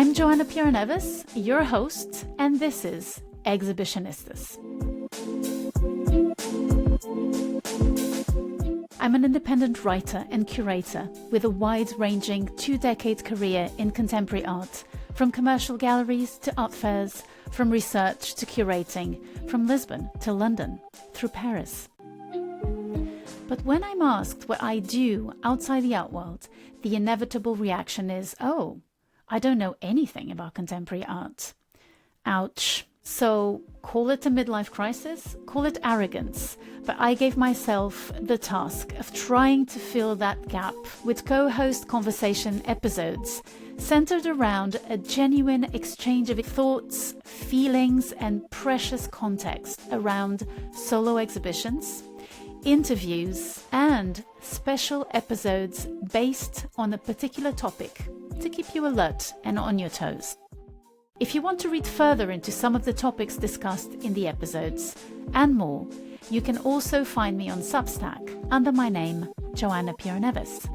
I'm Joanna Pierre-Neves, your host, and this is Exhibitionistas. I'm an independent writer and curator with a wide-ranging 2-decade career in contemporary art, from commercial galleries to art fairs, from research to curating, from Lisbon to London, through Paris. But when I'm asked what I do outside the art world, the inevitable reaction is, oh, I don't know anything about contemporary art. Ouch. So call it a midlife crisis, call it arrogance, but I gave myself the task of trying to fill that gap with co-host conversation episodes centered around a genuine exchange of thoughts, feelings, and precious context around solo exhibitions, interviews, and special episodes based on a particular topic to keep you alert and on your toes. If you want to read further into some of the topics discussed in the episodes and more, you can also find me on Substack under my name, Joanna Pierre-Neves.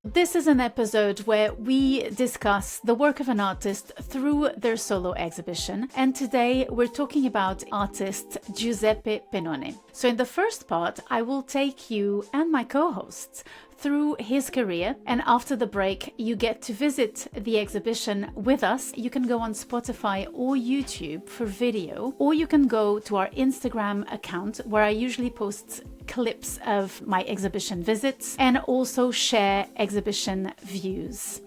This is an episode where we discuss the work of an artist through their solo exhibition, and today we're talking about artist Giuseppe Penone. So in the first part, I will take you and my co-hosts through his career, and after the break you get to visit the exhibition with us. You can go on Spotify or YouTube for video, or you can go to our Instagram account where I usually post clips of my exhibition visits and also share exhibition views.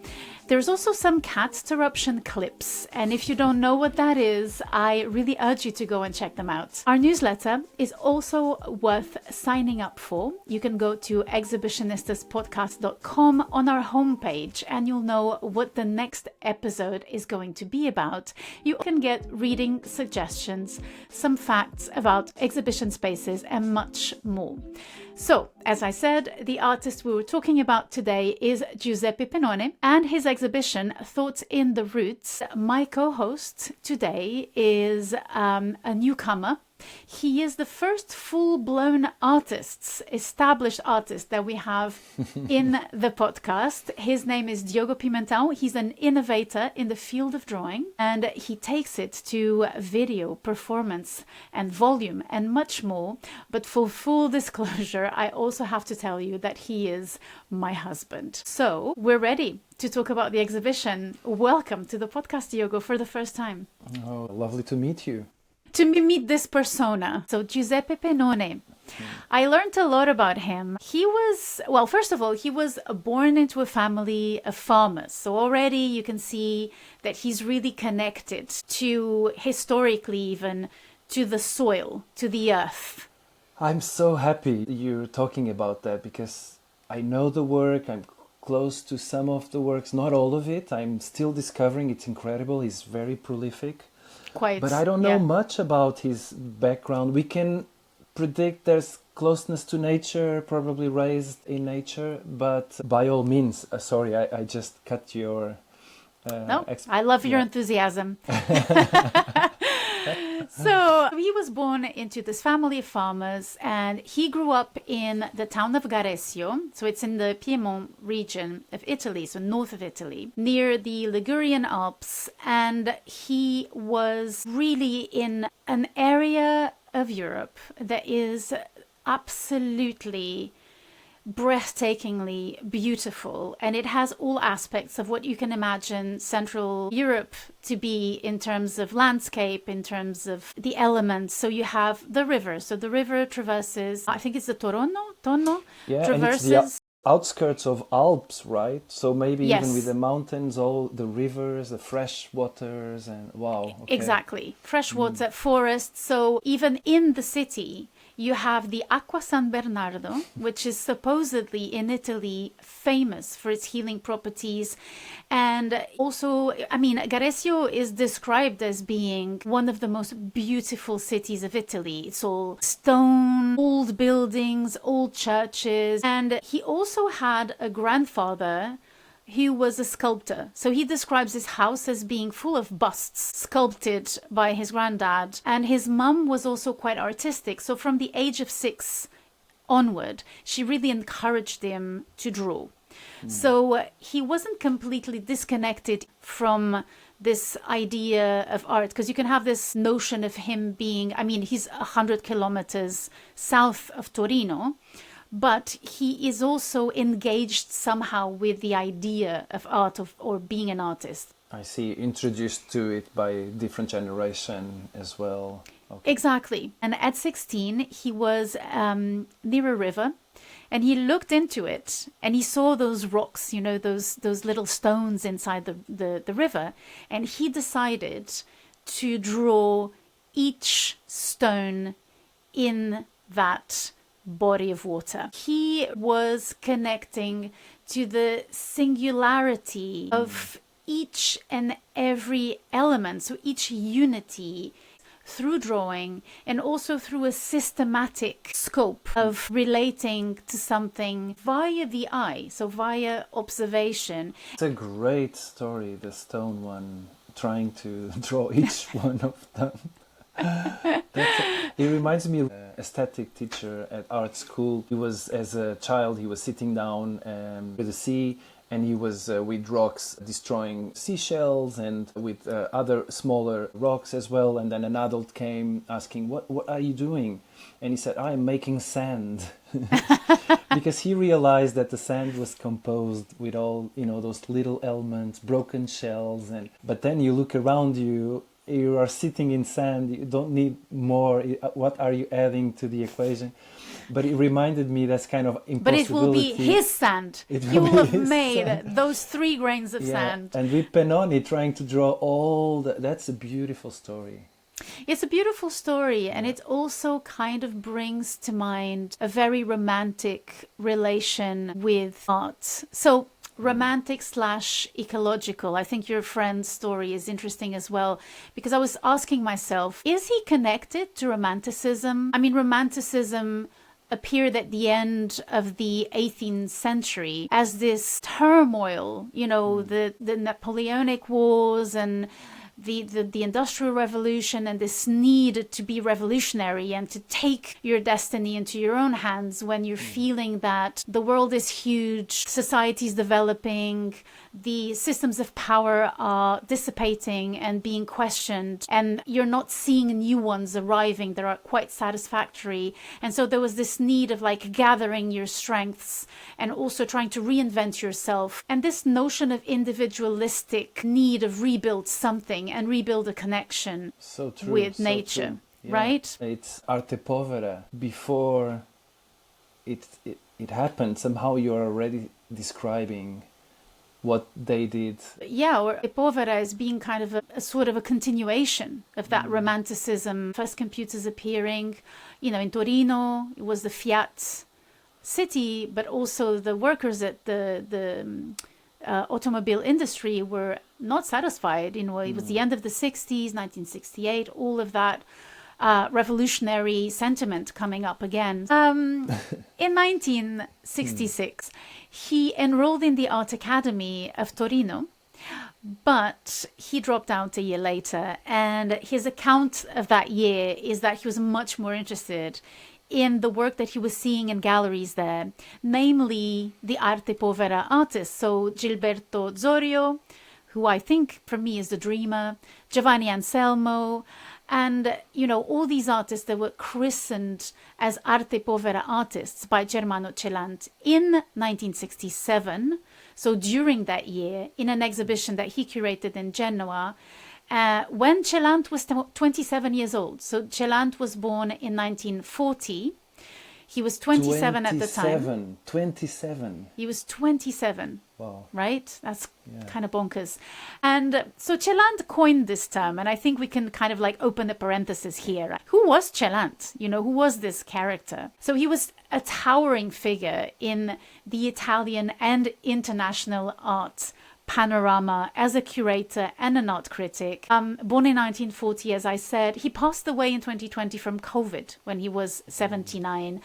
There's also some cat interruption clips, and if you don't know what that is, I really urge you to go and check them out. Our newsletter is also worth signing up for. You can go to exhibitionistaspodcast.com on our homepage and you'll know what the next episode is going to be about. You can get reading suggestions, some facts about exhibition spaces, and much more. So, as I said, the artist we were talking about today is Giuseppe Penone and his exhibition, Thoughts in the Roots. My co-host today is a newcomer. He is the first full-blown established artist that we have in the podcast. His name is Diogo Pimentel. He's an innovator in the field of drawing, and he takes it to video, performance, and volume, and much more. But for full disclosure, I also have to tell you that he is my husband. So we're ready to talk about the exhibition. Welcome to the podcast, Diogo, for the first time. Oh, lovely to meet you. To meet this persona. So Giuseppe Penone. I learned a lot about him. He was, well, first of all, he was born into a family of farmers. So already you can see that he's really connected to, historically even, to the soil, to the earth. I'm so happy you're talking about that because I know the work. I'm close to some of the works, not all of it. I'm still discovering. It's incredible. He's very prolific. But I don't know much about his background. We can predict there's closeness to nature, probably raised in nature, but by all means, sorry, I just cut your... No, I love your enthusiasm. So he was born into this family of farmers, and he grew up in the town of Garesio. So it's in the Piedmont region of Italy, so north of Italy, near the Ligurian Alps. And he was really in an area of Europe that is absolutely breathtakingly beautiful, and it has all aspects of what you can imagine Central Europe to be in terms of landscape, in terms of the elements. So you have the river. So the river traverses, I think it's the Tonno yeah, traverses. And it's the outskirts of Alps, right? So maybe even with the mountains, all the rivers, the fresh waters, and wow. Okay. Exactly. Fresh water, forests. So even in the city, you have the Acqua San Bernardo, which is supposedly in Italy famous for its healing properties. And also, I mean, Garesio is described as being one of the most beautiful cities of Italy. It's all stone, old buildings, old churches. And he also had a grandfather who was a sculptor. So he describes his house as being full of busts sculpted by his granddad. And his mum was also quite artistic. So from the age of 6 onward, she really encouraged him to draw. So he wasn't completely disconnected from this idea of art, because you can have this notion of him being, I mean, he's 100 kilometers south of Torino, but he is also engaged somehow with the idea of art or being an artist. I see, introduced to it by different generation as well. Okay. Exactly. And at 16, he was near a river, and he looked into it, and he saw those rocks, you know, those little stones inside the river, and he decided to draw each stone in that body of water. He was connecting to the singularity of each and every element, so each unity, through drawing, and also through a systematic scope of relating to something via the eye, so via observation. It's a great story, the stone one, trying to draw each one of them. It reminds me of an aesthetic teacher at art school. He was, as a child, he was sitting down with the sea, and he was with rocks destroying seashells and with other smaller rocks as well. And then an adult came asking, what are you doing? And he said, I'm making sand. Because he realized that the sand was composed with all, you know, those little elements, broken shells. But then you look around you, you are sitting in sand, you don't need more. What are you adding to the equation? But it reminded me that's kind of impossibility. But it will be his sand. He will have made sand. Those 3 grains of sand. And with Penone trying to draw all that's a beautiful story. It's a beautiful story, and it also kind of brings to mind a very romantic relation with art. So romantic / ecological. I think your friend's story is interesting as well, because I was asking myself, is he connected to Romanticism? I mean, Romanticism appeared at the end of the 18th century as this turmoil, you know, the Napoleonic Wars and the Industrial Revolution, and this need to be revolutionary and to take your destiny into your own hands when you're feeling that the world is huge, society is developing, the systems of power are dissipating and being questioned, and you're not seeing new ones arriving that are quite satisfactory. And so there was this need of like gathering your strengths and also trying to reinvent yourself, and this notion of individualistic need of rebuild something and rebuild a connection with nature. Yeah. Right? It's Arte Povera. Before it happened, somehow you're already describing what they did. Yeah, or Arte Povera is being kind of a sort of a continuation of that romanticism. First computers appearing, you know, in Torino, it was the Fiat city, but also the workers at the automobile industry were not satisfied. You know, it was the end of the 60s, 1968, all of that revolutionary sentiment coming up again. In 1966, he enrolled in the Art Academy of Torino, but he dropped out a year later. And his account of that year is that he was much more interested in the work that he was seeing in galleries there, namely the Arte Povera artists. So Gilberto Zorio, who I think for me is the dreamer, Giovanni Anselmo, and, you know, all these artists that were christened as Arte Povera artists by Germano Celant in 1967. So during that year, in an exhibition that he curated in Genoa, when Celant was 27 years old. So Celant was born in 1940. He was 27 at the time. 27. He was 27. Wow. Right? That's kind of bonkers. And so Celant coined this term, and I think we can kind of like open the parenthesis here. Who was Celant? You know, who was this character? So he was a towering figure in the Italian and international art panorama as a curator and an art critic. Born in 1940, as I said, he passed away in 2020 from COVID when he was 79.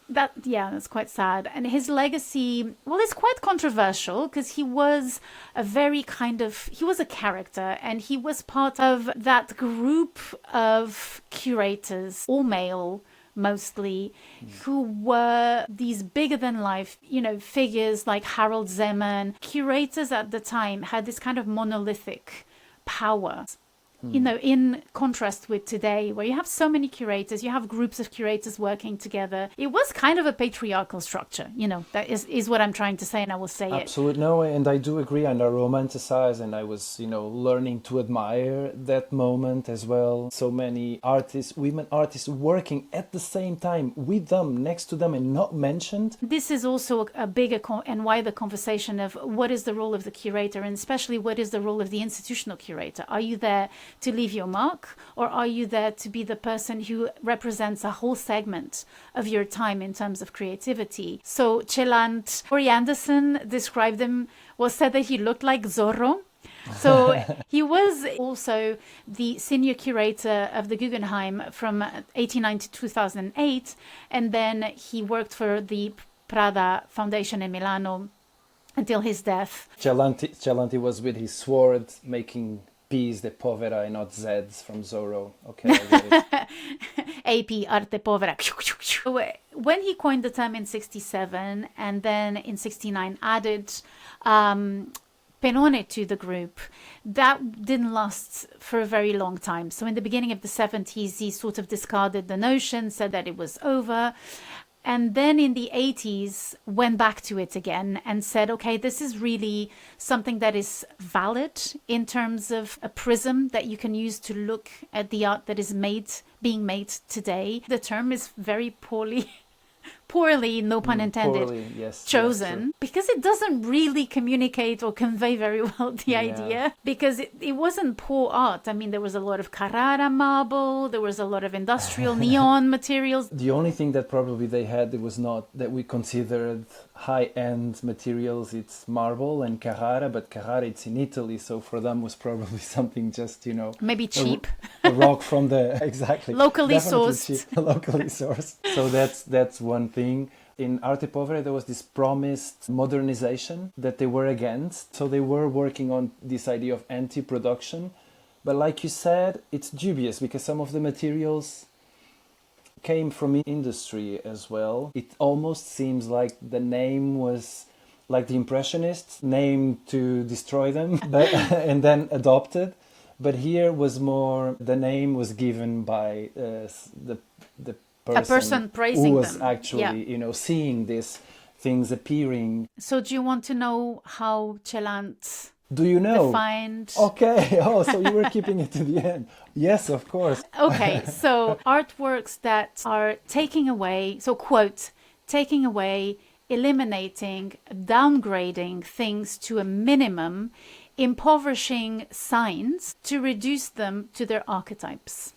That's quite sad. And his legacy, well, it's quite controversial because he was he was a character, and he was part of that group of curators, all male, mostly, who were these bigger than life, figures like Harold Zeman. Curators at the time had this kind of monolithic power. In contrast with today, where you have so many curators, you have groups of curators working together. It was kind of a patriarchal structure, that is what I'm trying to say, and I will say it. Absolutely. No, and I do agree, and I romanticize, and I was, learning to admire that moment as well. So many artists, women artists working at the same time with them, next to them, and not mentioned. This is also a bigger, and why the conversation of what is the role of the curator, and especially what is the role of the institutional curator? Are you there to leave your mark, or are you there to be the person who represents a whole segment of your time in terms of creativity? So Celant, Corey Anderson described him, said that he looked like Zorro. So he was also the senior curator of the Guggenheim from 1989 to 2008, and then he worked for the Prada Foundation in Milano until his death. Celanti was with his sword making P's de Povera and not Z's from Zorro. Okay, I get it. AP, Arte Povera. When he coined the term in 1967 and then in 1969 added Penone to the group, that didn't last for a very long time. So in the beginning of the 1970s, he sort of discarded the notion, said that it was over. And then in the 1980s, went back to it again and said, okay, this is really something that is valid in terms of a prism that you can use to look at the art that is being made today. The term is very poorly, no pun intended, chosen, because it doesn't really communicate or convey very well the idea, because it wasn't poor art. I mean, there was a lot of Carrara marble, there was a lot of industrial neon materials. The only thing that probably they had, it was not that we considered high-end materials, it's marble and Carrara, but Carrara, it's in Italy, so for them was probably something just, maybe cheap. A rock from the, exactly. Locally sourced. Cheap, locally sourced. So that's one thing. In Arte Povera, there was this promised modernization that they were against. So they were working on this idea of anti-production. But like you said, it's dubious because some of the materials came from industry as well. It almost seems like the name was like the Impressionists, named to destroy them, and then adopted. But here was more, the name was given by the person praising who was them. Actually, seeing these things appearing. So do you want to know how Celant Do you know? defined? Okay. Oh, so you were keeping it to the end. Yes, of course. Okay. So artworks that are taking away, so quote, taking away, eliminating, downgrading things to a minimum, impoverishing signs to reduce them to their archetypes.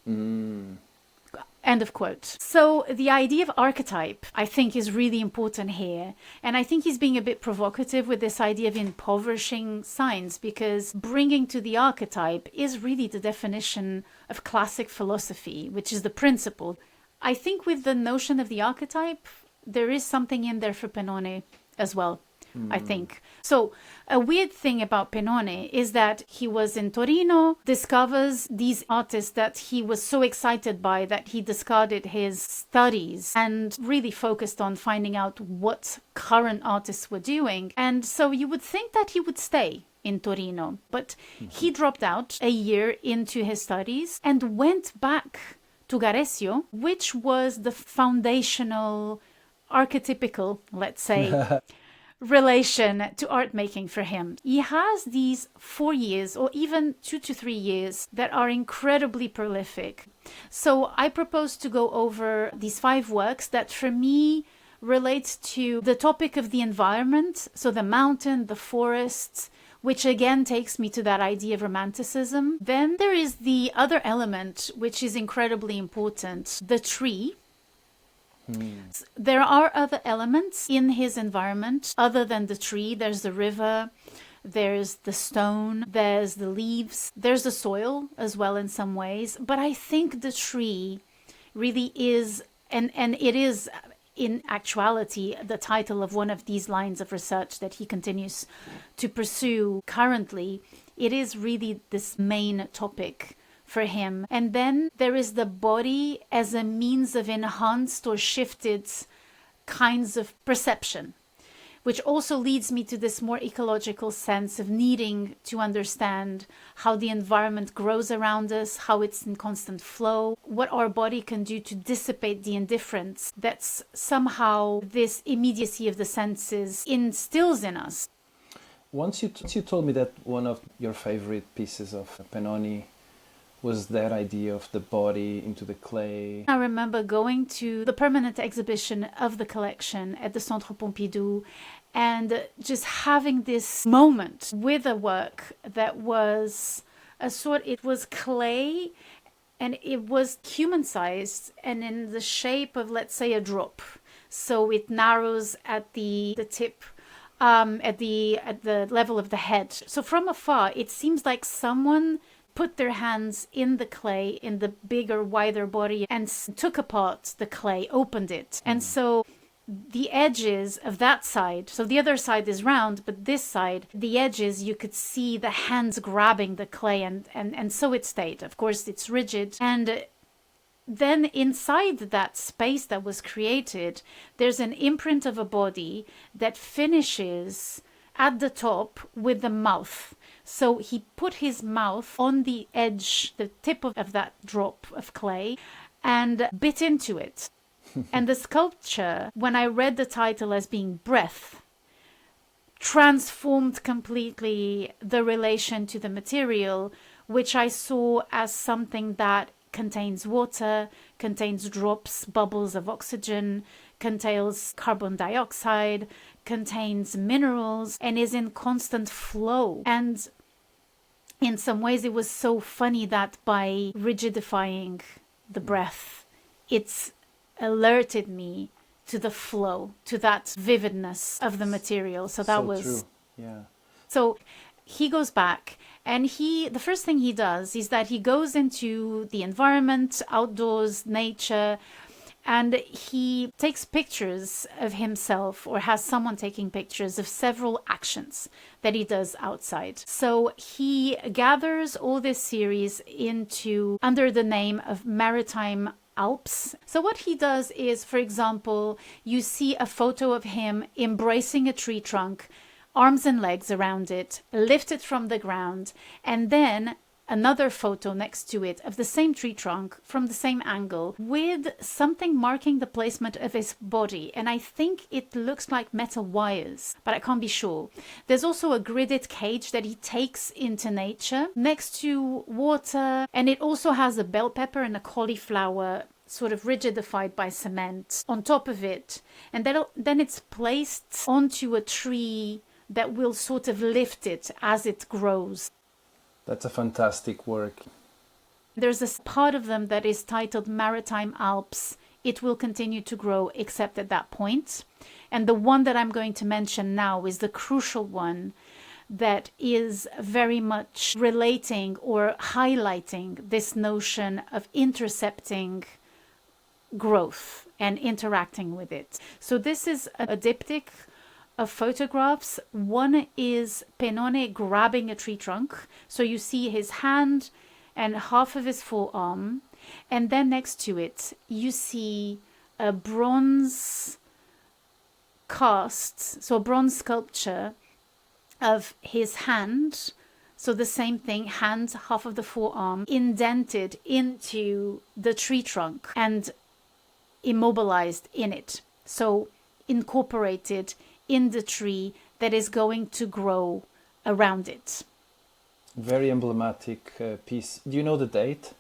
End of quote. So the idea of archetype, I think, is really important here. And I think he's being a bit provocative with this idea of impoverishing signs, because bringing to the archetype is really the definition of classic philosophy, which is the principle. I think with the notion of the archetype, there is something in there for Penone as well. I think. So a weird thing about Penone is that he was in Torino, discovers these artists that he was so excited by that he discarded his studies and really focused on finding out what current artists were doing. And so you would think that he would stay in Torino, but he dropped out a year into his studies and went back to Garesio, which was the foundational, archetypical, let's say, relation to art making for him. He has these 4 years or even 2 to 3 years that are incredibly prolific. So I propose to go over these 5 works that for me relate to the topic of the environment. So the mountain, the forest, which again takes me to that idea of romanticism. Then there is the other element, which is incredibly important, the tree. There are other elements in his environment other than the tree. There's the river, there's the stone, there's the leaves, there's the soil as well in some ways. But I think the tree really is, and it is in actuality the title of one of these lines of research that he continues to pursue currently. It is really this main topic for him. And then there is the body as a means of enhanced or shifted kinds of perception, which also leads me to this more ecological sense of needing to understand how the environment grows around us, how it's in constant flow, what our body can do to dissipate the indifference that's somehow this immediacy of the senses instills in us. Once you told me that one of your favorite pieces of Penone was that idea of the body into the clay. I remember going to the permanent exhibition of the collection at the Centre Pompidou and just having this moment with a work that was it was clay and it was human-sized and in the shape of, let's say, a drop. So it narrows at the tip, at the level of the head. So from afar, it seems like someone put their hands in the clay, in the bigger, wider body, and took apart the clay, opened it. And so the edges of that side, so the other side is round, but this side, the edges, you could see the hands grabbing the clay, and so it stayed. Of course, it's rigid. And then inside that space that was created, there's an imprint of a body that finishes at the top with the mouth. So he put his mouth on the edge, the tip of that drop of clay, and bit into it. And the sculpture, when I read the title as being Breath, transformed completely the relation to the material, which I saw as something that contains water, contains drops, bubbles of oxygen, contains carbon dioxide, contains minerals, and is in constant flow. And in some ways, it was so funny that by rigidifying the breath, it's alerted me to the flow, to that vividness of the material. So that was true. Yeah. So he goes back, and the first thing he does is that he goes into the environment, outdoors, nature, and he takes pictures of himself, or has someone taking pictures of several actions that he does outside. So he gathers all this series under the name of Maritime Alps. So what he does is, for example, you see a photo of him embracing a tree trunk, arms and legs around it, lifted from the ground, and then another photo next to it of the same tree trunk from the same angle with something marking the placement of his body. And I think it looks like metal wires, but I can't be sure. There's also a gridded cage that he takes into nature next to water. And it also has a bell pepper and a cauliflower sort of rigidified by cement on top of it. And then it's placed onto a tree that will sort of lift it as it grows. That's a fantastic work. There's a part of them that is titled Maritime Alps. It will continue to grow except at that point. And the one that I'm going to mention now is the crucial one that is very much relating or highlighting this notion of intercepting growth and interacting with it. So this is a diptych of photographs. One is Penone grabbing a tree trunk. So you see his hand and half of his forearm. And then next to it, you see a bronze cast, so a bronze sculpture of his hand. So the same thing, hand, half of the forearm, indented into the tree trunk and immobilized in it. So incorporated in the tree that is going to grow around it. Very emblematic piece. Do you know the date?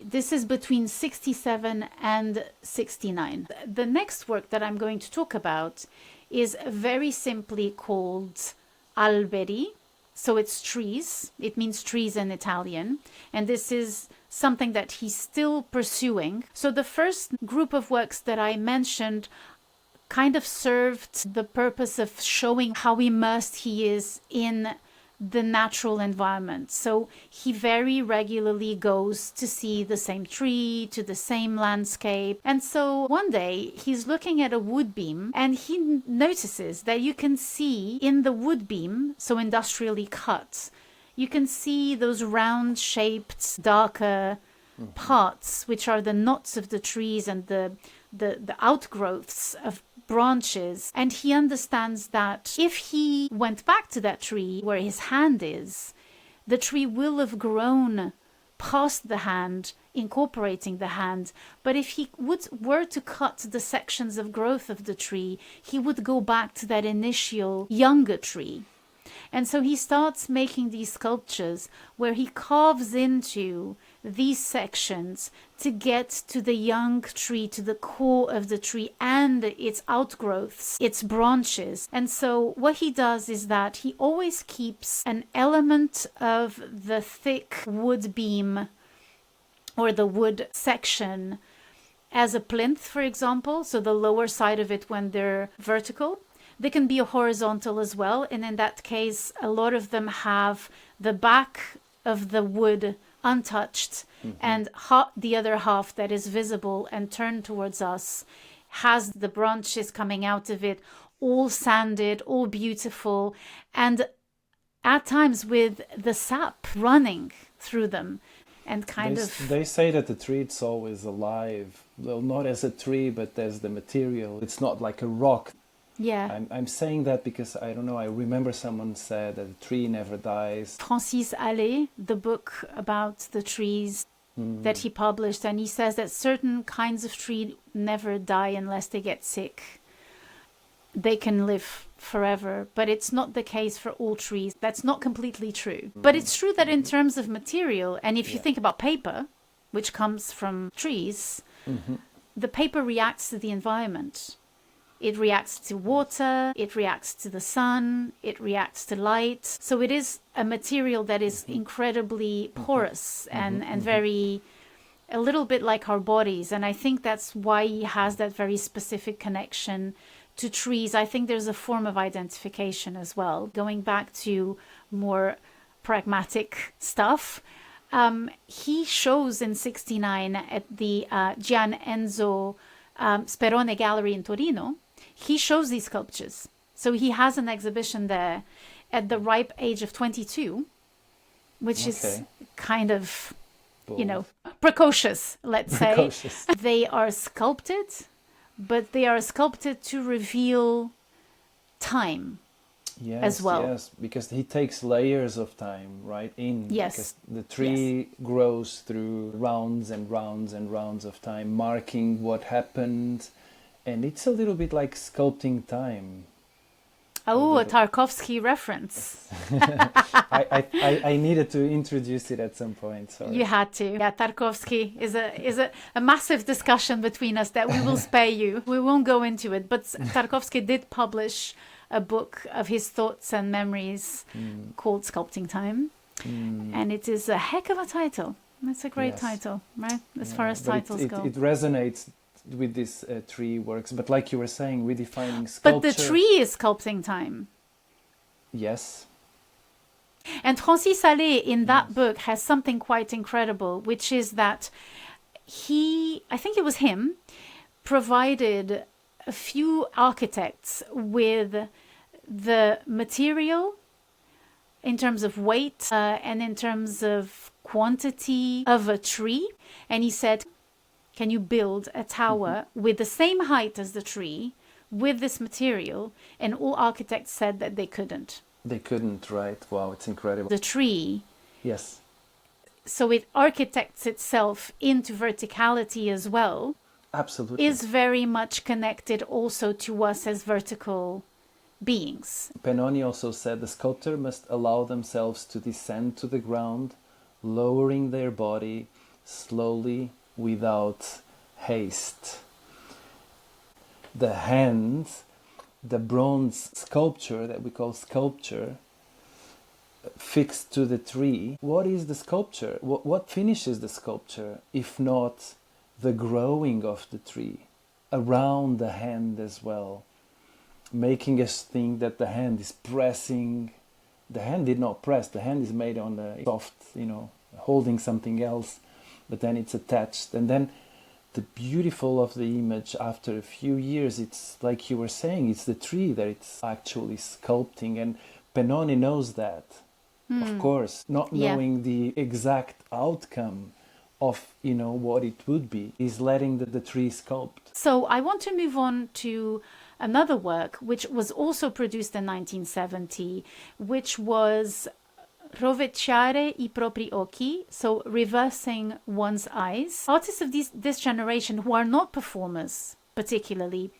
This is between 67 and 69. The next work that I'm going to talk about is very simply called alberi. So it's trees. It means trees in Italian. And this is something that he's still pursuing. So the first group of works that I mentioned kind of served the purpose of showing how immersed he is in the natural environment. So he very regularly goes to see the same tree, to the same landscape. And so one day he's looking at a wood beam and he notices that you can see in the wood beam, so industrially cut, you can see those round-shaped, darker parts, which are the knots of the trees and the outgrowths of branches. And he understands that if he went back to that tree where his hand is, the tree will have grown past the hand, incorporating the hand. But if he were to cut the sections of growth of the tree, he would go back to that initial younger tree. And so he starts making these sculptures where he carves into these sections to get to the young tree, to the core of the tree and its outgrowths, its branches. And so what he does is that he always keeps an element of the thick wood beam or the wood section as a plinth, for example, so the lower side of it when they're vertical. They can be horizontal as well, and in that case, a lot of them have the back of the wood untouched, and the other half that is visible and turned towards us has the branches coming out of it, all sanded, all beautiful, and at times with the sap running through them. And they say that the tree is always alive. Well, not as a tree, but as the material. It's not like a rock. Yeah. I'm saying that because, I don't know, I remember someone said that a tree never dies. Francis Allais, the book about the trees that he published, and he says that certain kinds of tree never die unless they get sick. They can live forever, but it's not the case for all trees. That's not completely true. But it's true that in terms of material, and if you think about paper, which comes from trees, the paper reacts to the environment. It reacts to water, it reacts to the sun, it reacts to light. So it is a material that is incredibly porous and very, a little bit like our bodies. And I think that's why he has that very specific connection to trees. I think there's a form of identification as well. Going back to more pragmatic stuff, he shows in 1969 at the Gian Enzo Sperone Gallery in Torino. He shows these sculptures. So he has an exhibition there at the ripe age of 22, which is kind of, precocious, let's say. They are sculpted, but they are sculpted to reveal time as well. Yes, because he takes layers of time, right? Because the tree grows through rounds and rounds and rounds of time, marking what happened. And it's a little bit like sculpting time. Oh, a Tarkovsky reference. I needed to introduce it at some point. Sorry. You had to. Yeah, Tarkovsky is a massive discussion between us that we will spare you. We won't go into it. But Tarkovsky did publish a book of his thoughts and memories called Sculpting Time. And it is a heck of a title. It's a great title, right? As far as titles go. It resonates with these tree works, but like you were saying, redefining sculpture. But the tree is sculpting time. Yes. And Francis Allais in that book has something quite incredible, which is that I think it was him, provided a few architects with the material in terms of weight and in terms of quantity of a tree. And he said, can you build a tower with the same height as the tree with this material? And all architects said that they couldn't. They couldn't, right? Wow, it's incredible. The tree. Yes. So it architects itself into verticality as well. Absolutely. Is very much connected also to us as vertical beings. Penone also said the sculptor must allow themselves to descend to the ground, lowering their body slowly without haste. The hand, the bronze sculpture that we call sculpture, fixed to the tree. What is the sculpture? What finishes the sculpture if not the growing of the tree around the hand as well, making us think that the hand is pressing. The hand did not press. The hand is made on a soft, holding something else, but then it's attached. And then the beautiful of the image after a few years, it's like you were saying, it's the tree that it's actually sculpting. And Penone knows that. of course, not Yeah. knowing the exact outcome of, what it would be, is letting the tree sculpt. So I want to move on to another work which was also produced in 1970, which was rovesciare I propri occhi, so reversing one's eyes. Artists of this generation who are not performers particularly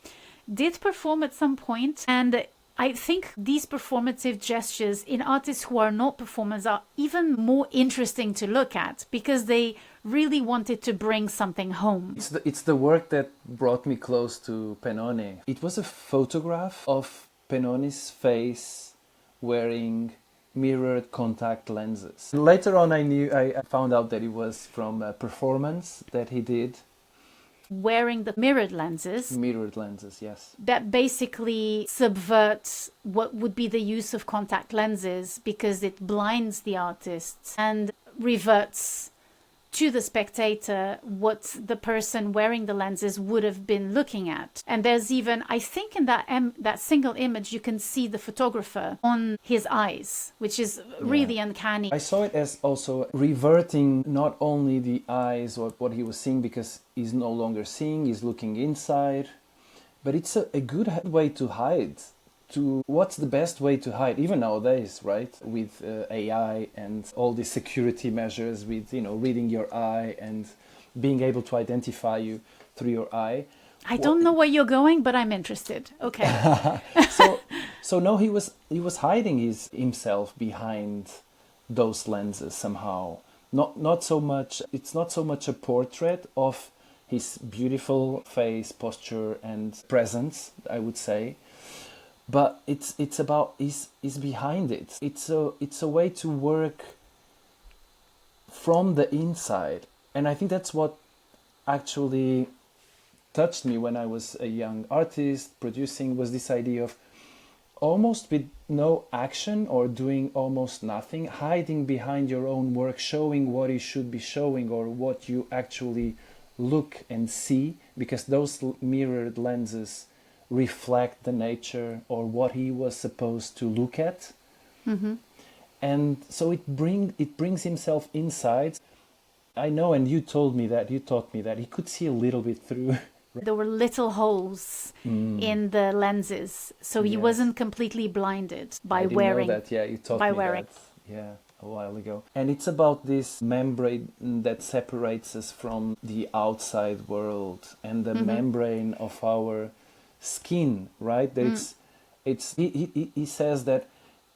did perform at some point, and I think these performative gestures in artists who are not performers are even more interesting to look at because they really wanted to bring something home. It's the work that brought me close to Penone. It was a photograph of Penone's face wearing mirrored contact lenses. Later on, I found out that it was from a performance that he did. Wearing the mirrored lenses. Mirrored lenses, yes. That basically subverts what would be the use of contact lenses because it blinds the artists and reverts to the spectator what the person wearing the lenses would have been looking at. And there's even, I think in that single image, you can see the photographer on his eyes, which is really uncanny. I saw it as also reverting not only the eyes or what he was seeing, because he's no longer seeing, he's looking inside, but it's a good way to hide. What's the best way to hide, even nowadays, right? With AI and all the security measures, with reading your eye and being able to identify you through your eye. I don't know where you're going, but I'm interested. Okay. So no, he was hiding himself behind those lenses somehow. Not so much. It's not so much a portrait of his beautiful face, posture, and presence, I would say. But it's about is behind it. It's a way to work from the inside, and I think that's what actually touched me when I was a young artist producing, was this idea of almost with no action or doing almost nothing, hiding behind your own work, showing what you should be showing or what you actually look and see, because those mirrored lenses reflect the nature or what he was supposed to look at. Mm-hmm. And so it brings himself inside. I know, and you taught me that he could see a little bit through. There were little holes in the lenses, so he wasn't completely blinded by wearing. Know that. Yeah, you taught me that. Yeah, a while ago. And it's about this membrane that separates us from the outside world, and the membrane of our skin, right? That he says that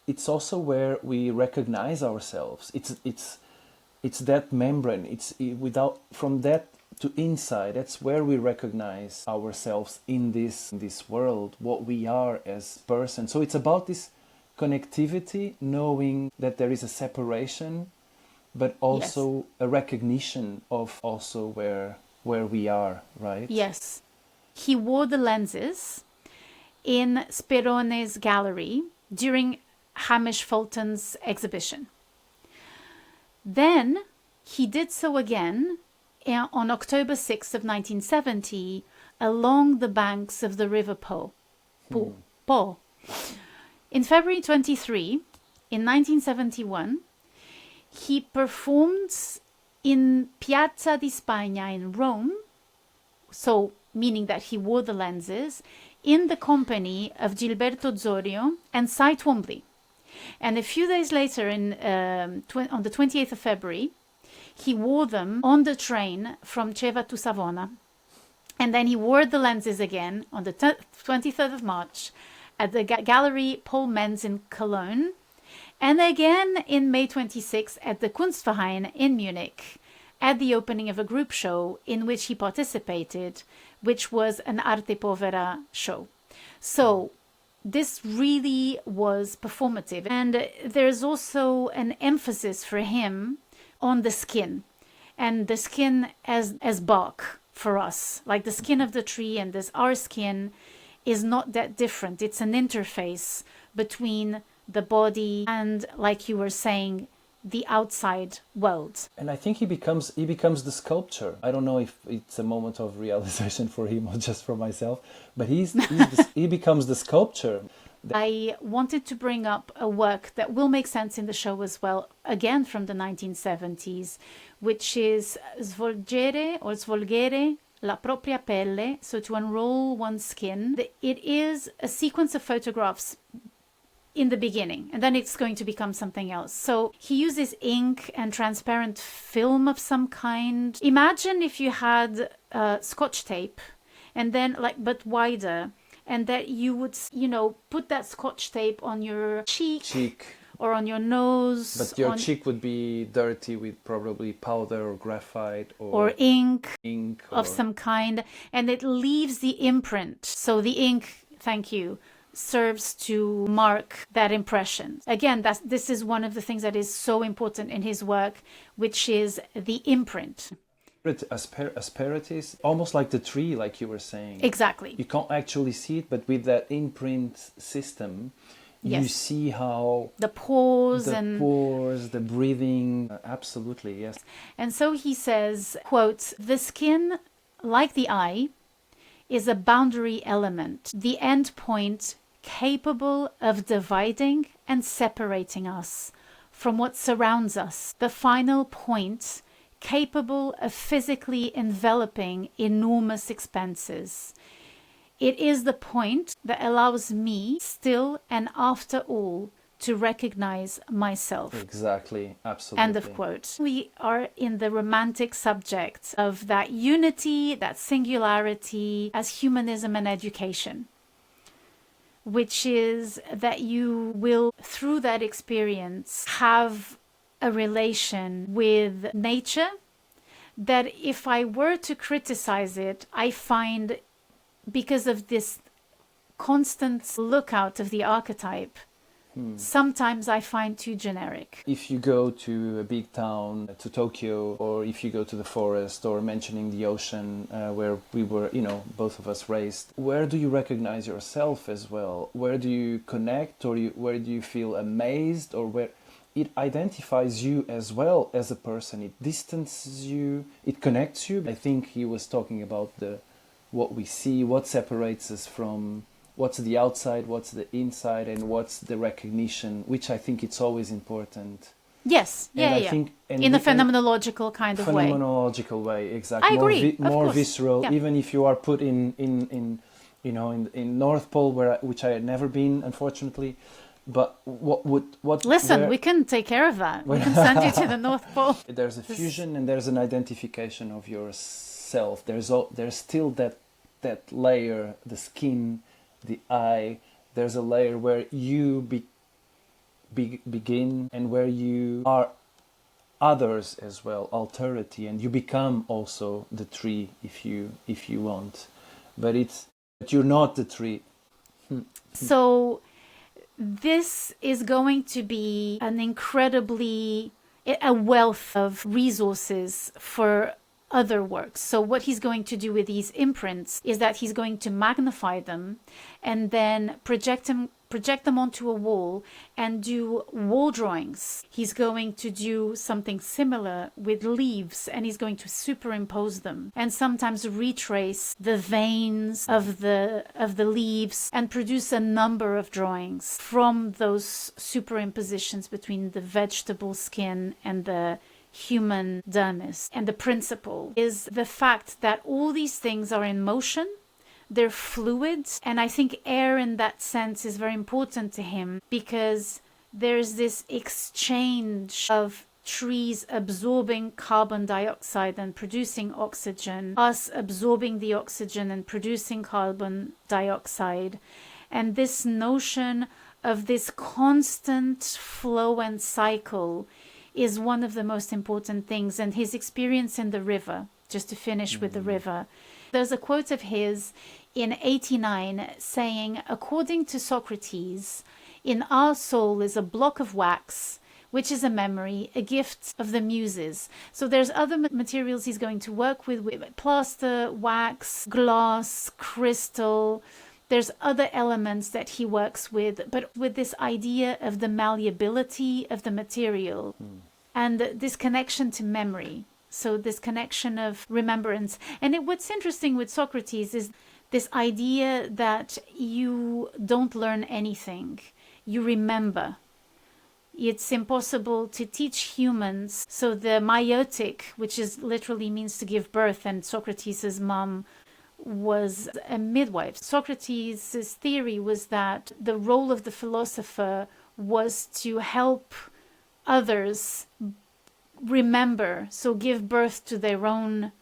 it's also where we recognize ourselves. It's that membrane. It's without, from that to inside, that's where we recognize ourselves in this world, what we are as person. So it's about this connectivity, knowing that there is a separation, but also a recognition of also where we are, right? Yes. He wore the lenses in Sperone's gallery during Hamish Fulton's exhibition. Then he did so again on October 6th of 1970 along the banks of the river Po. In February 23, in 1971, he performed in Piazza di Spagna in Rome, so meaning that he wore the lenses, in the company of Gilberto Zorio and Cy Twombly. And a few days later, on the 28th of February, he wore them on the train from Ceva to Savona. And then he wore the lenses again on the 23rd of March at the Gallery Paul Menz in Cologne, and again in May 26 at the Kunstverein in Munich, at the opening of a group show in which he participated, which was an Arte Povera show. So this really was performative. And there's also an emphasis for him on the skin, and the skin as bark for us. Like the skin of the tree and our skin is not that different. It's an interface between the body and, like you were saying, the outside world. And I think he becomes the sculptor. I don't know if it's a moment of realization for him or just for myself, but he becomes the sculptor. I wanted to bring up a work that will make sense in the show as well, again from the 1970s, which is Svolgere la propria pelle, so to unroll one's skin. It is a sequence of photographs in the beginning, and then it's going to become something else. So he uses ink and transparent film of some kind. Imagine if you had Scotch tape, and then but wider, and that you would, put that Scotch tape on your cheek. Or on your nose. But your cheek would be dirty with probably powder or graphite or ink or of some kind, and it leaves the imprint. So the ink, thank you, serves to mark that impression. Again, this is one of the things that is so important in his work, which is the imprint. Asperities, almost like the tree, like you were saying. Exactly. You can't actually see it, but with that imprint system, you see how the pores, the breathing, absolutely, yes. And so he says, quote, "The skin, like the eye, is a boundary element, the end point capable of dividing and separating us from what surrounds us, the final point capable of physically enveloping enormous expanses. It is the point that allows me, still and after all, to recognize myself." Exactly, absolutely. End of quote. We are in the romantic subject of that unity, that singularity as humanism and education, which is that you will, through that experience, have a relation with nature that, if I were to criticize it, I find, because of this constant lookout of the archetype, sometimes I find too generic. If you go to a big town, to Tokyo, or if you go to the forest, or mentioning the ocean where we were, both of us raised, where do you recognize yourself as well? Where do you connect, or where do you feel amazed, or where it identifies you as well as a person? It distances you, it connects you. I think he was talking about what we see, what separates us from what's the outside, what's the inside, and what's the recognition, which I think it's always important. Yes, think, in a phenomenological kind of way. Phenomenological way, exactly. I agree. More visceral, even if you are put in North Pole, which I had never been, unfortunately. But we can take care of that. We can send you to the North Pole. There's a fusion and there's an identification of yourself. There's still that layer, the skin, the eye. There's a layer where you begin and where you are others as well, alterity, and you become also the tree if you want. But you're not the tree. So this is going to be a wealth of resources for other works. So what he's going to do with these imprints is that he's going to magnify them and then project them onto a wall and do wall drawings. He's going to do something similar with leaves, and he's going to superimpose them and sometimes retrace the veins of the leaves and produce a number of drawings from those superimpositions between the vegetable skin and the human dermis. And the principle is the fact that all these things are in motion. They're fluid, and I think air in that sense is very important to him, because there's this exchange of trees absorbing carbon dioxide and producing oxygen, us absorbing the oxygen and producing carbon dioxide, and this notion of this constant flow and cycle is one of the most important things. And his experience in the river, just to finish with the river, there's a quote of his in 89 saying, "According to Socrates, in our soul is a block of wax, which is a memory, a gift of the muses." So there's other materials he's going to work with plaster, wax, glass, crystal. There's other elements that he works with, but with this idea of the malleability of the material and this connection to memory. So this connection of remembrance. And what's interesting with Socrates is This idea that you don't learn anything, you remember. It's impossible to teach humans. So the meiotic, which is literally means to give birth, and Socrates' mom was a midwife. Socrates' theory was that the role of the philosopher was to help others remember, so give birth to their own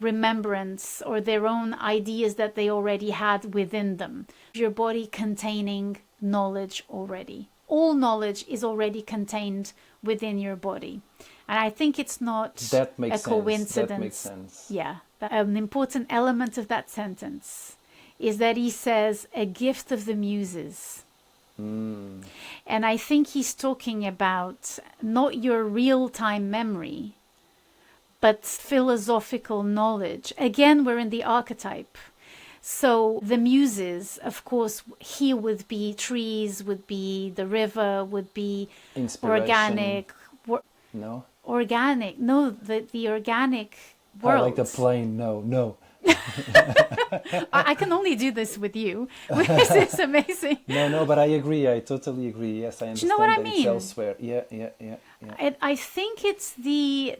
remembrance or their own ideas that they already had within them. Your body containing knowledge already. All knowledge is already contained within your body. And I think it's not a coincidence. That makes sense. Yeah. An important element of that sentence is that he says a gift of the muses. And I think he's talking about not your real-time memory, but philosophical knowledge. Again, we're in the archetype. So the muses, of course, here would be trees, would be the river, would be organic. No? Organic. No, the organic world. I like the plane. No. I can only do this with you, which is amazing. No, but I agree. I totally agree. Yes, I understand. Do you know what I mean? It's elsewhere. Yeah. I think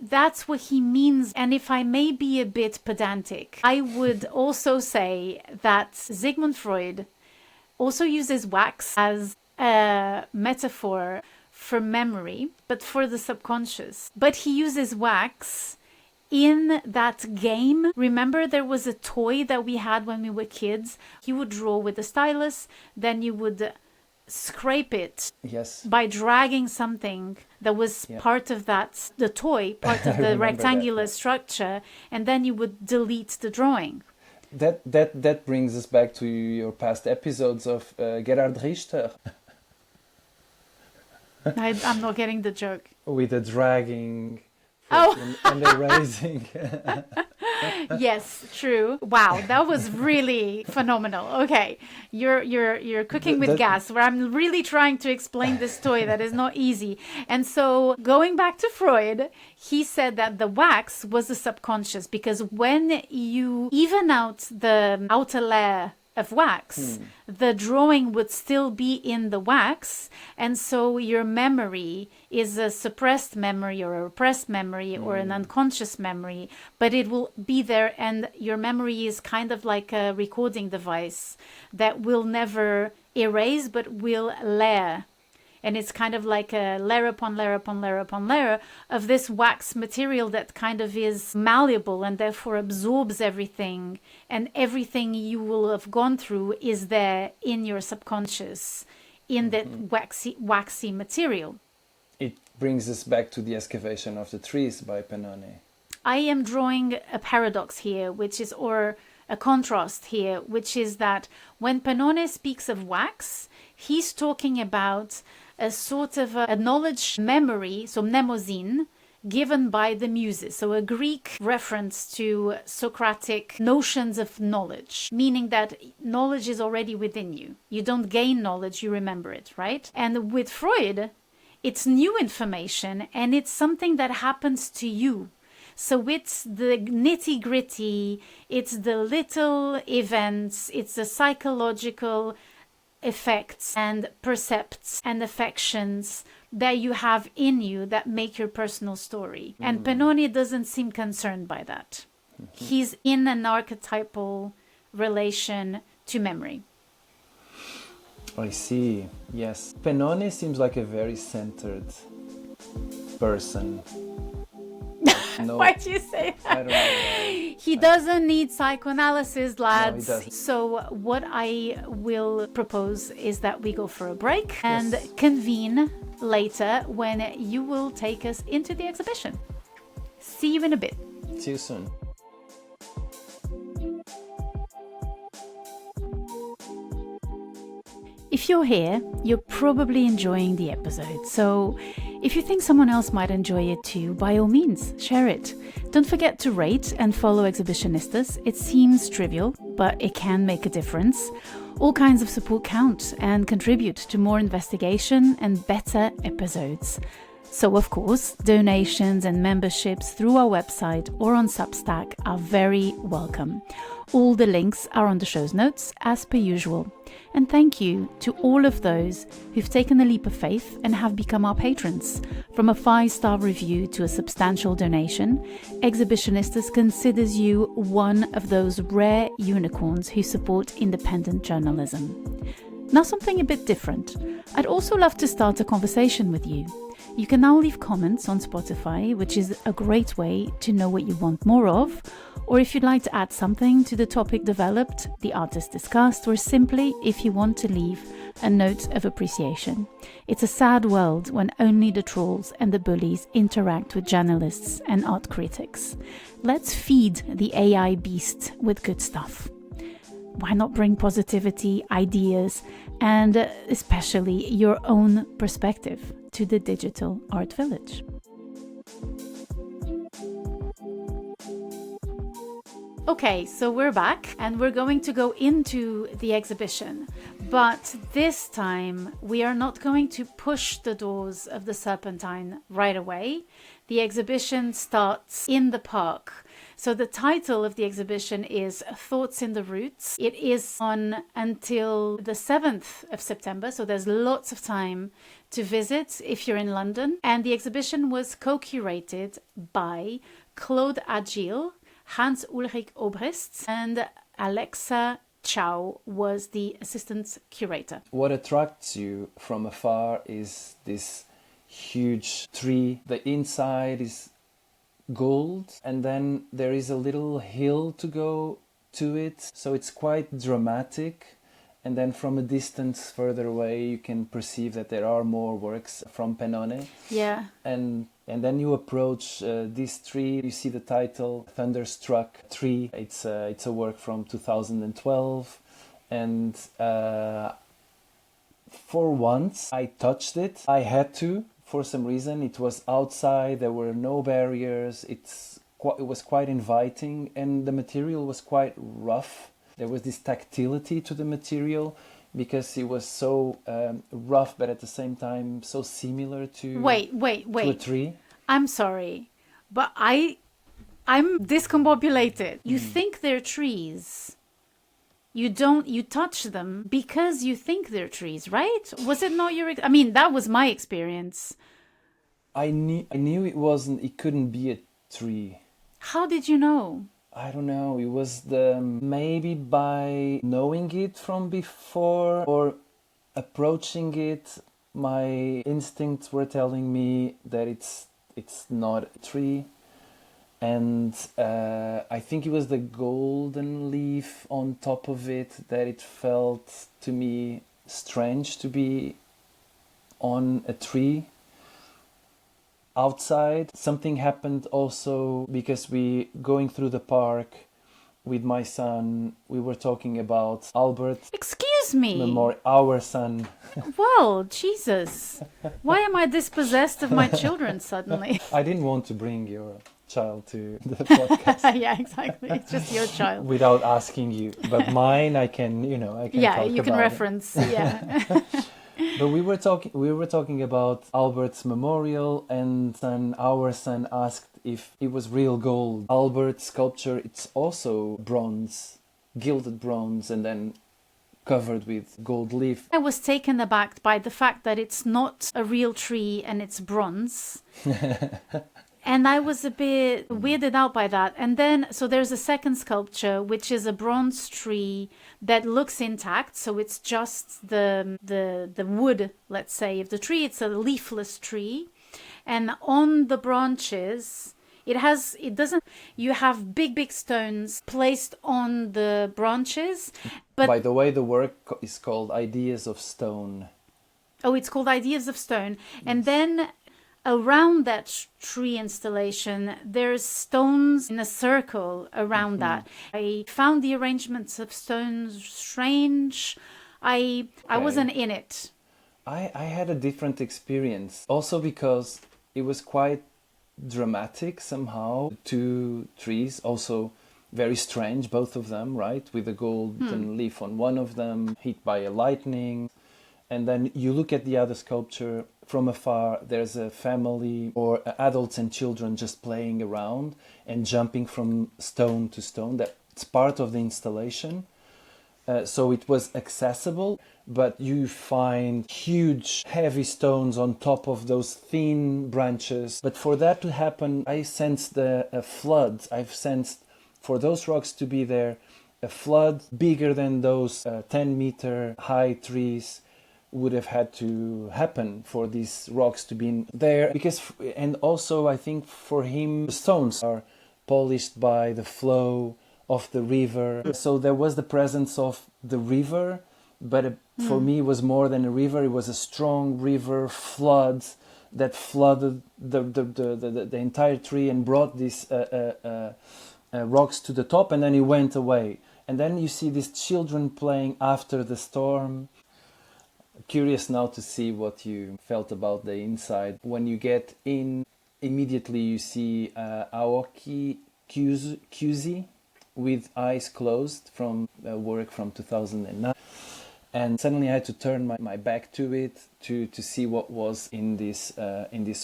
that's what he means. And if I may be a bit pedantic, I would also say that Sigmund Freud also uses wax as a metaphor for memory, but for the subconscious. But he uses wax in that game. Remember, there was a toy that we had when we were kids. You would draw with a stylus, then you would scrape it by dragging something that was part of that, the toy, part of the rectangular structure, and then you would delete the drawing. That brings us back to your past episodes of Gerhard Richter. I'm not getting the joke. With the dragging and erasing. Yes, true. Wow, that was really phenomenal. Okay, you're cooking with gas, where I'm really trying to explain this toy that is not easy. And so going back to Freud, he said that the wax was the subconscious, because when you even out the outer layer of wax, the drawing would still be in the wax, and so your memory is a suppressed memory or a repressed memory or an unconscious memory, but it will be there, and your memory is kind of like a recording device that will never erase but will layer. And it's kind of like a layer upon layer upon layer upon layer of this wax material that kind of is malleable and therefore absorbs everything. And everything you will have gone through is there in your subconscious, in that waxy material. It brings us back to the excavation of the trees by Penone. I am drawing a paradox here, or a contrast here, which is that when Penone speaks of wax, he's talking about a sort of a knowledge memory, so mnemosyne, given by the muses. So a Greek reference to Socratic notions of knowledge, meaning that knowledge is already within you. You don't gain knowledge, you remember it, right? And with Freud, it's new information, and it's something that happens to you. So it's the nitty gritty, it's the little events, it's the psychological effects and percepts and affections that you have in you that make your personal story. And Penone doesn't seem concerned by that. He's in an archetypal relation to memory. I see, yes. Penone seems like a very centered person. No, why do you say that? I don't know. He doesn't need psychoanalysis, lads. No, he doesn't. So what I will propose is that we go for a break and convene later when you will take us into the exhibition. See you in a bit. See you soon. If you're here, you're probably enjoying the episode. So if you think someone else might enjoy it too, by all means, share it. Don't forget to rate and follow Exhibitionistas. It seems trivial, but it can make a difference. All kinds of support count and contribute to more investigation and better episodes. So, of course, donations and memberships through our website or on Substack are very welcome. All the links are on the show's notes, as per usual. And thank you to all of those who've taken a leap of faith and have become our patrons. From a 5-star review to a substantial donation, Exhibitionistas considers you one of those rare unicorns who support independent journalism. Now, something a bit different. I'd also love to start a conversation with you. You can now leave comments on Spotify, which is a great way to know what you want more of, or if you'd like to add something to the topic developed, the artist discussed, or simply if you want to leave a note of appreciation. It's a sad world when only the trolls and the bullies interact with journalists and art critics. Let's feed the AI beast with good stuff. Why not bring positivity, ideas, and especially your own perspective to the digital art village? Okay, so we're back and we're going to go into the exhibition. But this time we are not going to push the doors of the Serpentine right away. The exhibition starts in the park. So the title of the exhibition is Thoughts in the Roots. It is on until the 7th of September, so there's lots of time to visit if you're in London. And the exhibition was co-curated by Claude Agile, Hans-Ulrich Obrist, and Alexa Chow was the assistant curator. What attracts you from afar is this huge tree. The inside is gold, and then there is a little hill to go to it, so it's quite dramatic. And then from a distance further away you can perceive that there are more works from Penone. Yeah. And then you approach this tree, you see the title Thunderstruck Tree. It's a work from 2012, and for once I touched it. I had to, for some reason. It was outside, there were no barriers, it was quite inviting, and the material was quite rough. There was this tactility to the material because it was so rough, but at the same time so similar to to a tree. I'm sorry, but I'm discombobulated. You think they're trees. You touch them because you think they're trees, right? Was it not your... I mean, that was my experience. I knew it couldn't be a tree. How did you know? I don't know. It was maybe by knowing it from before or approaching it, my instincts were telling me that it's not a tree. And I think it was the golden leaf on top of it that it felt to me strange to be on a tree. Outside, something happened also because we going through the park with my son. We were talking about Albert. Excuse me. Our son. Well, Jesus. Why am I dispossessed of my children suddenly? I didn't want to bring your child to the podcast. Yeah, exactly. It's just your child. Without asking you. But mine, I can yeah, talk you can about reference. It. Yeah. But we were talking about Albert's memorial, and our son asked if it was real gold. Albert's sculpture, it's also bronze, gilded bronze, and then covered with gold leaf. I was taken aback by the fact that it's not a real tree and it's bronze. And I was a bit weirded out by that. And then, so there's a second sculpture, which is a bronze tree that looks intact. So it's just the wood, let's say, of the tree. It's a leafless tree. And on the branches, you have big stones placed on the branches. But by the way, the work is called Ideas of Stone. Oh, it's called Ideas of Stone. Yes. And then around that tree installation, there's stones in a circle around that. I found the arrangements of stones strange. I wasn't in it. I had a different experience. Also because it was quite dramatic somehow. 2 trees, also very strange, both of them, right? With a golden leaf on one of them, hit by a lightning. And then you look at the other sculpture from afar, there's a family or adults and children just playing around and jumping from stone to stone. That's part of the installation. So it was accessible, but you find huge, heavy stones on top of those thin branches. But for that to happen, I sensed a flood. I've sensed for those rocks to be there, a flood bigger than those 10-meter high trees would have had to happen for these rocks to be there. And also I think for him, the stones are polished by the flow of the river. So there was the presence of the river, but for me it was more than a river. It was a strong river flood that flooded the entire tree and brought these rocks to the top, and then it went away. And then you see these children playing after the storm. Curious now to see what you felt about the inside. When you get in, immediately you see Aoki Kyuzi with eyes closed from work from 2009. And suddenly I had to turn my back to it to see what was in this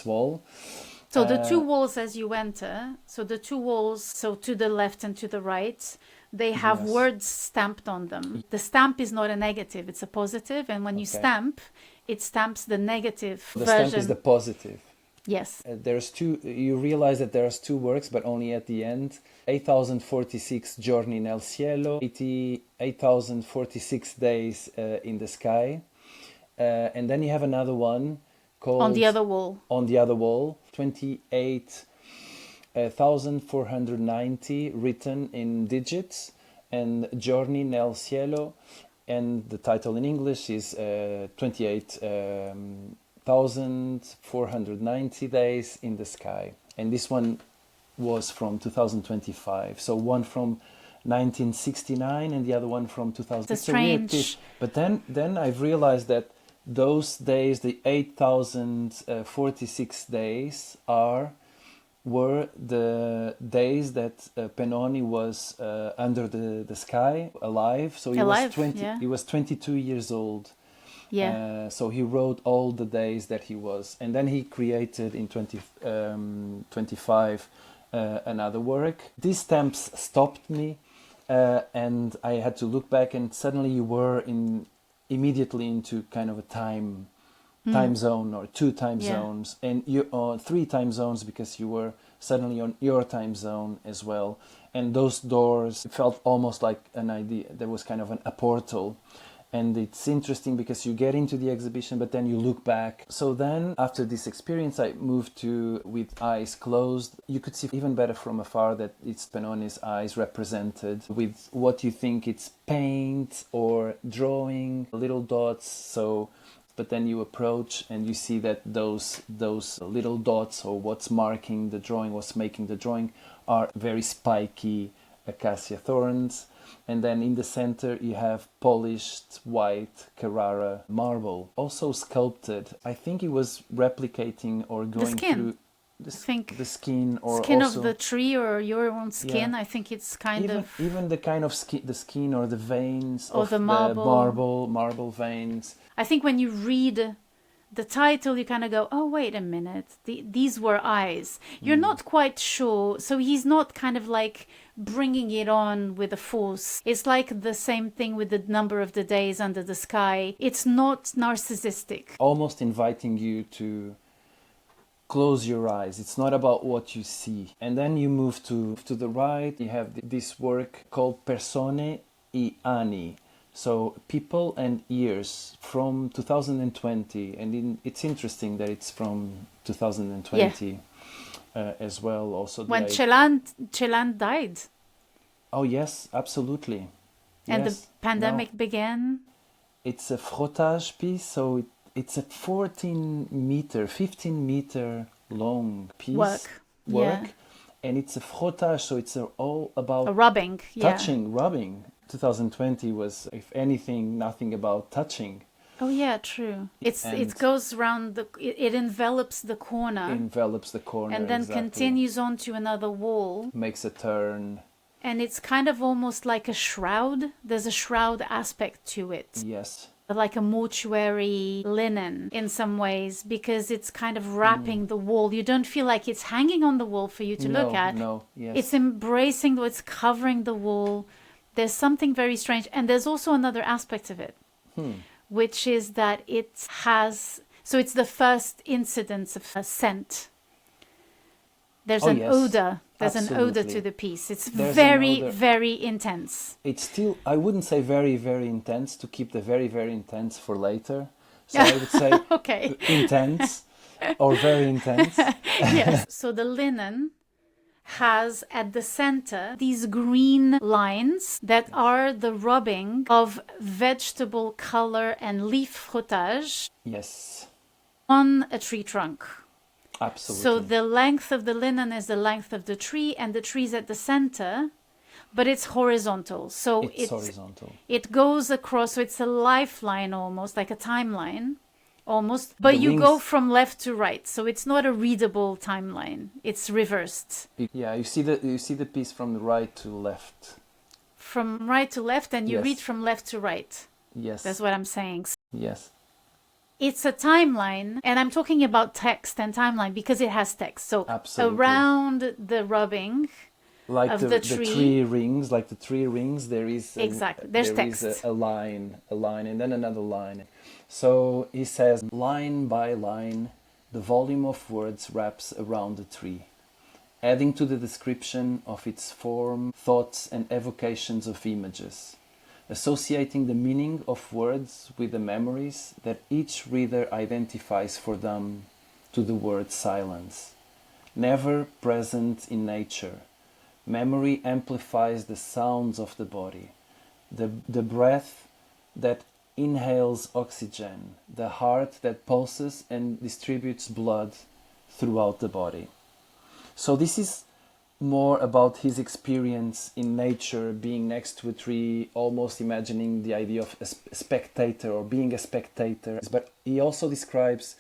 wall. So the two walls as you enter, so the two walls, so to the left and to the right, they have words stamped on them. The stamp is not a negative, it's a positive. And when you stamp, it stamps the negative version. The stamp is the positive. Yes. There's two, you realize that there's two works, but only at the end. 8046 giorni nel cielo, 8046 days in the sky. And then you have another one called... On the other wall. On the other wall, 28,490 written in digits, and giorni nel cielo, and the title in English is 28,490 days in the sky. And this one was from 2025. So one from 1969 and the other one from 2000. It's strange. But then I've realized that those days, the 8,046 days, were the days that Penone was under the sky, alive. So he was 22 years old. Yeah. So he wrote all the days that he was, and then he created in 2025 another work. These stamps stopped me, and I had to look back, and suddenly you were immediately into kind of a time zone, or two time zones, and you three time zones, because you were suddenly on your time zone as well. And those doors felt almost like an idea. There was kind of a portal. And it's interesting because you get into the exhibition, but then you look back. So then, after this experience, I moved to with eyes closed. You could see even better from afar that it's Penone's eyes represented with what you think it's paint or drawing, little dots. So, but then you approach and you see that those little dots, or what's marking the drawing, what's making the drawing, are very spiky acacia thorns. And then in the center you have polished white Carrara marble, also sculpted. I think it was replicating or going through the skin, or skin also of the tree, or your own skin. I think it's even the kind of the skin or the veins or of the marble veins. I think when you read the title, you kind of go, oh, wait a minute, these were eyes. You're not quite sure. So he's not kind of like bringing it on with a force. It's like the same thing with the number of the days under the sky. It's not narcissistic. Almost inviting you to close your eyes. It's not about what you see. And then you move to the right. You have this work called Persone e Anni. So people and years, from 2020, and it's interesting that it's from 2020 as well. Also, when Celant died. Oh yes, absolutely. And the pandemic began. It's a frottage piece, so it's a 15 meter long piece. Work. And it's a frottage, so it's all about a rubbing, rubbing. 2020 was, if anything, nothing about touching. Oh yeah, true. It goes around it envelops the corner. And then continues on to another wall. Makes a turn. And it's kind of almost like a shroud. There's a shroud aspect to it. Yes. like a mortuary linen in some ways, because it's kind of wrapping the wall. You don't feel like it's hanging on the wall for you to look at. No, yes. It's embracing, it's covering the wall. There's something very strange. And there's also another aspect of it, which is that it has, so it's the first incidence of a scent. There's an odor. There's an odor to the piece. It's very intense. It's still, I wouldn't say very, very intense, to keep the very, very intense for later. So I would say intense or very intense. Yes. So the linen has at the center these green lines that are the rubbing of vegetable color and leaf frottage on a tree trunk. Absolutely. So the length of the linen is the length of the tree, and the tree's at the center, but it's horizontal. So it's horizontal. It goes across, so it's a lifeline almost, like a timeline almost, but you go from left to right. So it's not a readable timeline. It's reversed. Yeah, you see the piece from the right to left. From right to left, and you read from left to right. Yes. That's what I'm saying. Yes. It's a timeline, and I'm talking about text and timeline because it has text. So around the rubbing of the tree rings, there is there's text. Is a line, and then another line. So he says, line by line, the volume of words wraps around the tree, adding to the description of its form, thoughts, and evocations of images, associating the meaning of words with the memories that each reader identifies for them to the word silence. Never present in nature, memory amplifies the sounds of the body, the breath that inhales oxygen, the heart that pulses and distributes blood throughout the body. So this is more about his experience in nature, being next to a tree, almost imagining the idea of a spectator or being a spectator. But he also describes,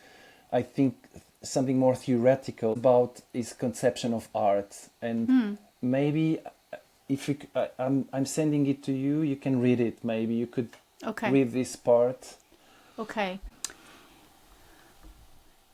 I think, something more theoretical about his conception of art. And maybe if you, I'm sending it to you, you can read it. Maybe you could read this part. Okay.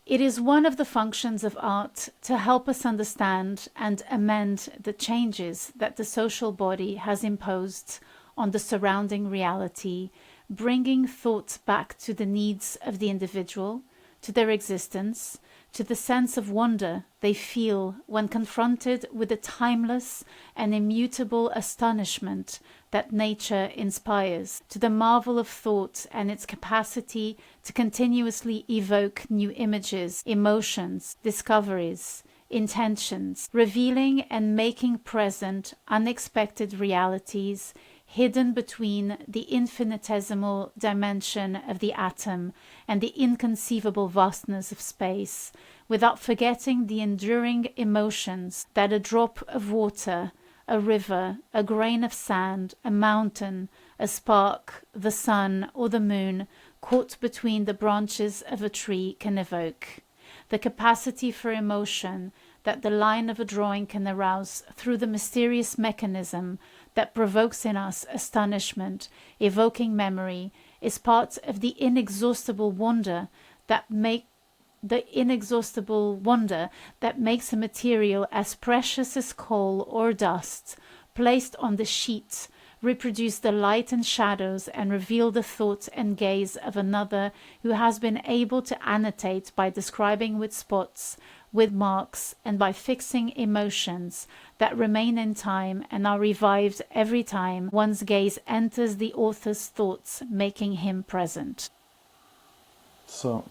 It is one of the functions of art to help us understand and amend the changes that the social body has imposed on the surrounding reality, bringing thought back to the needs of the individual, to their existence, to the sense of wonder they feel when confronted with the timeless and immutable astonishment that nature inspires, to the marvel of thought and its capacity to continuously evoke new images, emotions, discoveries, intentions, revealing and making present unexpected realities hidden between the infinitesimal dimension of the atom and the inconceivable vastness of space, without forgetting the enduring emotions that a drop of water, a river, a grain of sand, a mountain, a spark, the sun, or the moon caught between the branches of a tree can evoke. The capacity for emotion that the line of a drawing can arouse through the mysterious mechanism that provokes in us astonishment, evoking memory, is part of the inexhaustible wonder that makes a material as precious as coal or dust, placed on the sheet, reproduce the light and shadows, and reveal the thought and gaze of another who has been able to annotate by describing with spots, with marks, and by fixing emotions that remain in time and are revived every time one's gaze enters the author's thoughts, making him present. So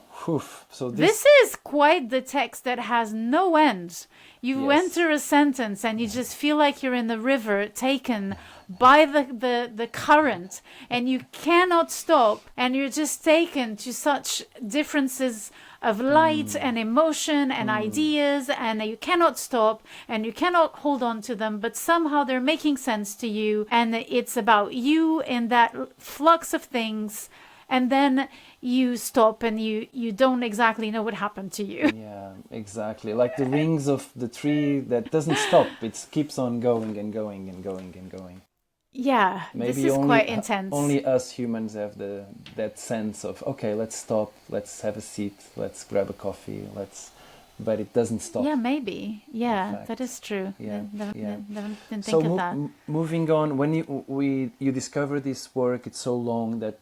this is quite the text that has no end. You enter a sentence and you just feel like you're in the river, taken by the current, and you cannot stop, and you're just taken to such differences of light and emotion and ideas, and you cannot stop and you cannot hold on to them, but somehow they're making sense to you, and it's about you in that flux of things. And then you stop and you don't exactly know what happened to you. Yeah, exactly. Like the rings of the tree that doesn't stop. It keeps on going and going and going and going. Yeah, this Maybe is only quite intense. only us humans have that sense of, okay, let's stop, let's have a seat, let's grab a coffee, but it doesn't stop. Yeah, maybe. Yeah, fact. that is true. Yeah, yeah. Didn't So think of that. moving on, when you discover this work, it's so long that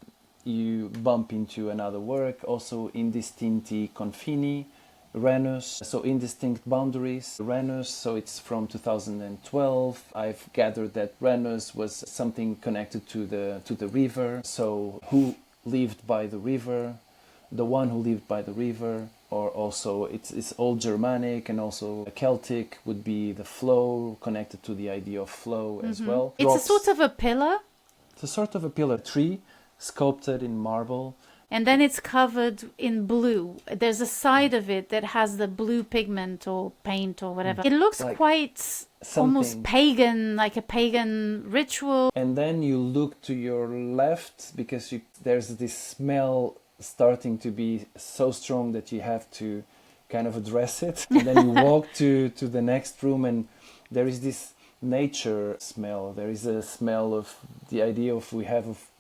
you bump into another work, also Indistinti Confini, Renus, so Indistinct Boundaries, Renus, so it's from 2012. I've gathered that Renus was something connected to the river, so who lived by the river, the one who lived by the river, or also it's old Germanic and also Celtic would be the flow, connected to the idea of flow as well. It's a sort of a pillar, It's a sort of a pillar tree sculpted in marble. and then it's covered in blue. There's a side of it that has the blue pigment or paint or whatever. It looks Like quite almost pagan, like a pagan ritual. And then you look to your left because there's this smell starting to be so strong that you have to kind of address it. And then you walk to the next room and there is this nature smell. There is a smell of the idea of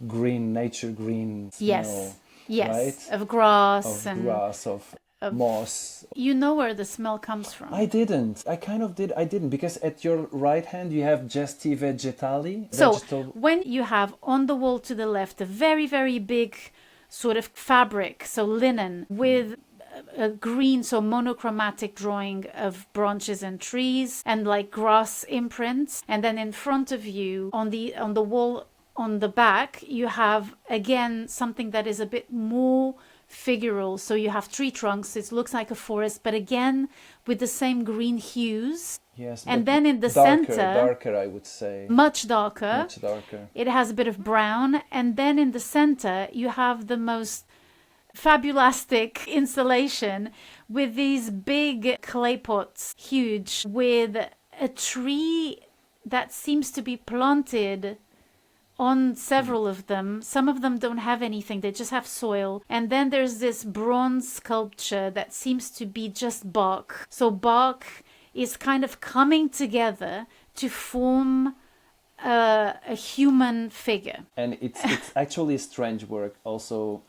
green, nature green smell. Yes, right? of grass of moss. You know where the smell comes from. I didn't. I kind of did. I didn't, because at your right hand you have Gesti Vegetali. So when you have on the wall to the left a very, very big sort of fabric, so linen, with a green, so monochromatic drawing of branches and trees and like grass imprints, and then in front of you on the wall on the back you have again something that is a bit more figural. So you have tree trunks, it looks like a forest, but again with the same green hues. Yes, and then in the darker, center, darker, I would say. much darker. Much darker. It has a bit of brown, and then in the center you have the most fabulastic installation with these big clay pots, huge, with a tree that seems to be planted on several of them. Some of them don't have anything, they just have soil. And then there's this bronze sculpture that seems to be just bark. So bark is kind of coming together to form a human figure. And it's actually strange work. Also,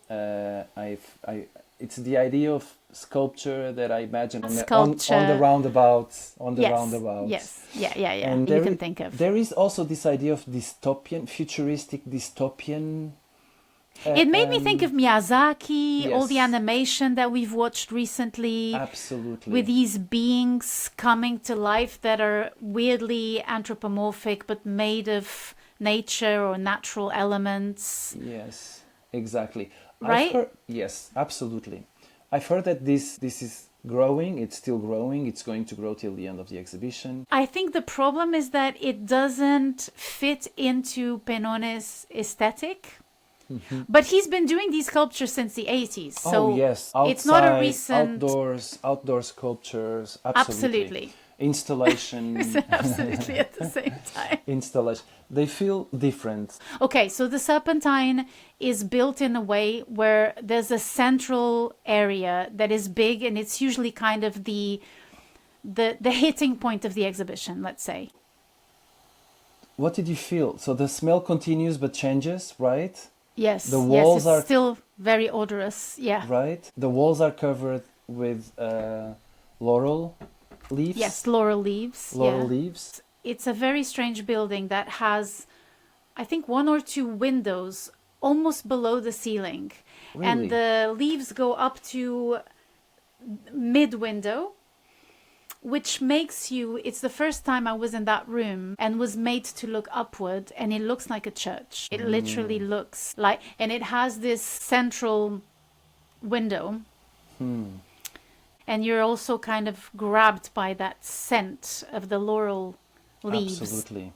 it's the idea of sculpture that I imagine on the roundabouts. Yes, yeah. And you can think of. There is also this idea of futuristic dystopian. It made me think of Miyazaki, all the animation that we've watched recently. Absolutely. With these beings coming to life that are weirdly anthropomorphic but made of nature or natural elements. Yes, exactly. Right? Yes, absolutely. I've heard that this is growing, it's still growing, it's going to grow till the end of the exhibition. I think the problem is that it doesn't fit into Penone's aesthetic. Mm-hmm. But he's been doing these sculptures since the 80s. So yes. Outside, it's not a recent... Outdoor sculptures, absolutely. Installation. Absolutely at the same time. Installation. They feel different. Okay, so the Serpentine is built in a way where there's a central area that is big, and it's usually kind of the hitting point of the exhibition, let's say. What did you feel? So the smell continues but changes, right? Yes. The walls are still very odorous. Yeah. Right. The walls are covered with laurel leaves. Yes, laurel leaves. Laurel leaves. It's a very strange building that has, I think, 1 or 2 windows almost below the ceiling. Really? And the leaves go up to mid-window, which makes you... It's the first time I was in that room and was made to look upward, and it looks like a church. It literally looks like... And it has this central window. And you're also kind of grabbed by that scent of the laurel leaves. Absolutely.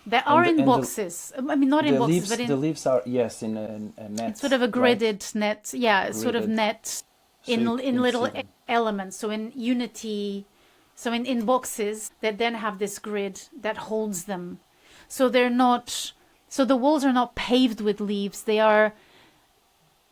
They are in boxes. I mean, not in boxes, but in... The leaves are, yes, in a net. It's sort of a gridded net. Yeah, gridded. Sort of net in little elements. So in unity... So in boxes that then have this grid that holds them. So they're not... So the walls are not paved with leaves. They are...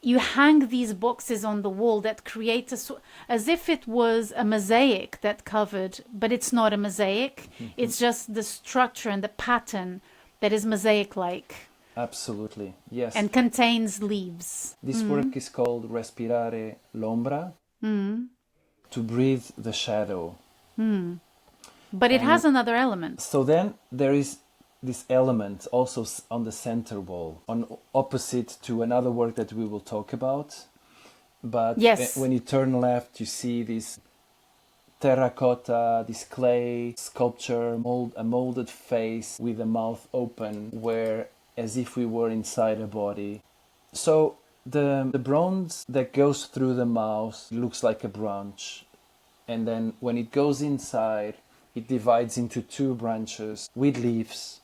You hang these boxes on the wall that create as if it was a mosaic that covered, but it's not a mosaic. It's just the structure and the pattern that is mosaic-like. Absolutely, yes. And contains leaves. This work is called Respirare l'ombra, to breathe the shadow. But it has another element. So then there is this element also on the center wall, on opposite to another work that we will talk about. But yes, when you turn left, you see this terracotta, this clay sculpture, a molded face with a mouth open, where as if we were inside a body. So the bronze that goes through the mouth looks like a branch, and then when it goes inside, it divides into two branches with leaves.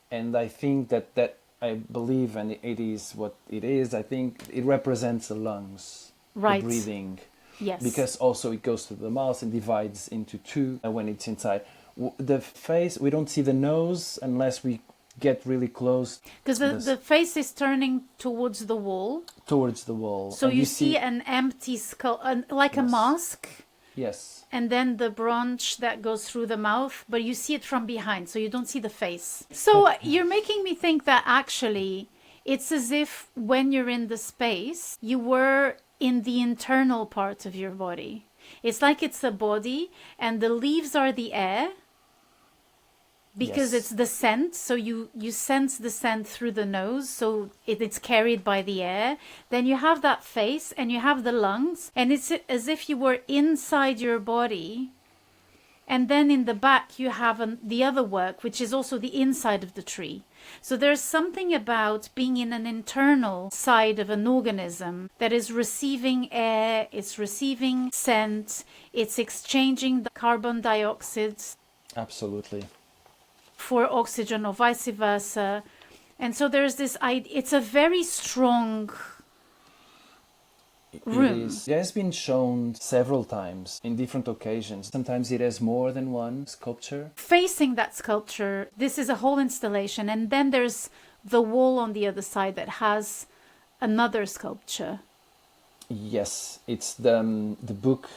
And I think that I believe, and it is what it is, I think it represents the lungs, right, the breathing. Yes. Because also it goes through the mouth and divides into two when it's inside. The face, we don't see the nose unless we get really close. Because the face is turning towards the wall. Towards the wall. So you see an empty skull, like a mask. Yes. And then the branch that goes through the mouth, but you see it from behind, so you don't see the face. So you're making me think that actually it's as if when you're in the space, you were in the internal part of your body. It's like it's a body and the leaves are the air, because it's the scent. So you sense the scent through the nose, so it's carried by the air. Then you have that face and you have the lungs, and it's as if you were inside your body. And then in the back you have the other work, which is also the inside of the tree. So there's something about being in an internal side of an organism that is receiving air, it's receiving scent, it's exchanging the carbon dioxide. Absolutely. For oxygen or vice versa. And so there's this idea, it's a very strong room. It has been shown several times in different occasions. Sometimes it has more than one sculpture. Facing that sculpture, this is a whole installation, and then there's the wall on the other side that has another sculpture. Yes, it's the book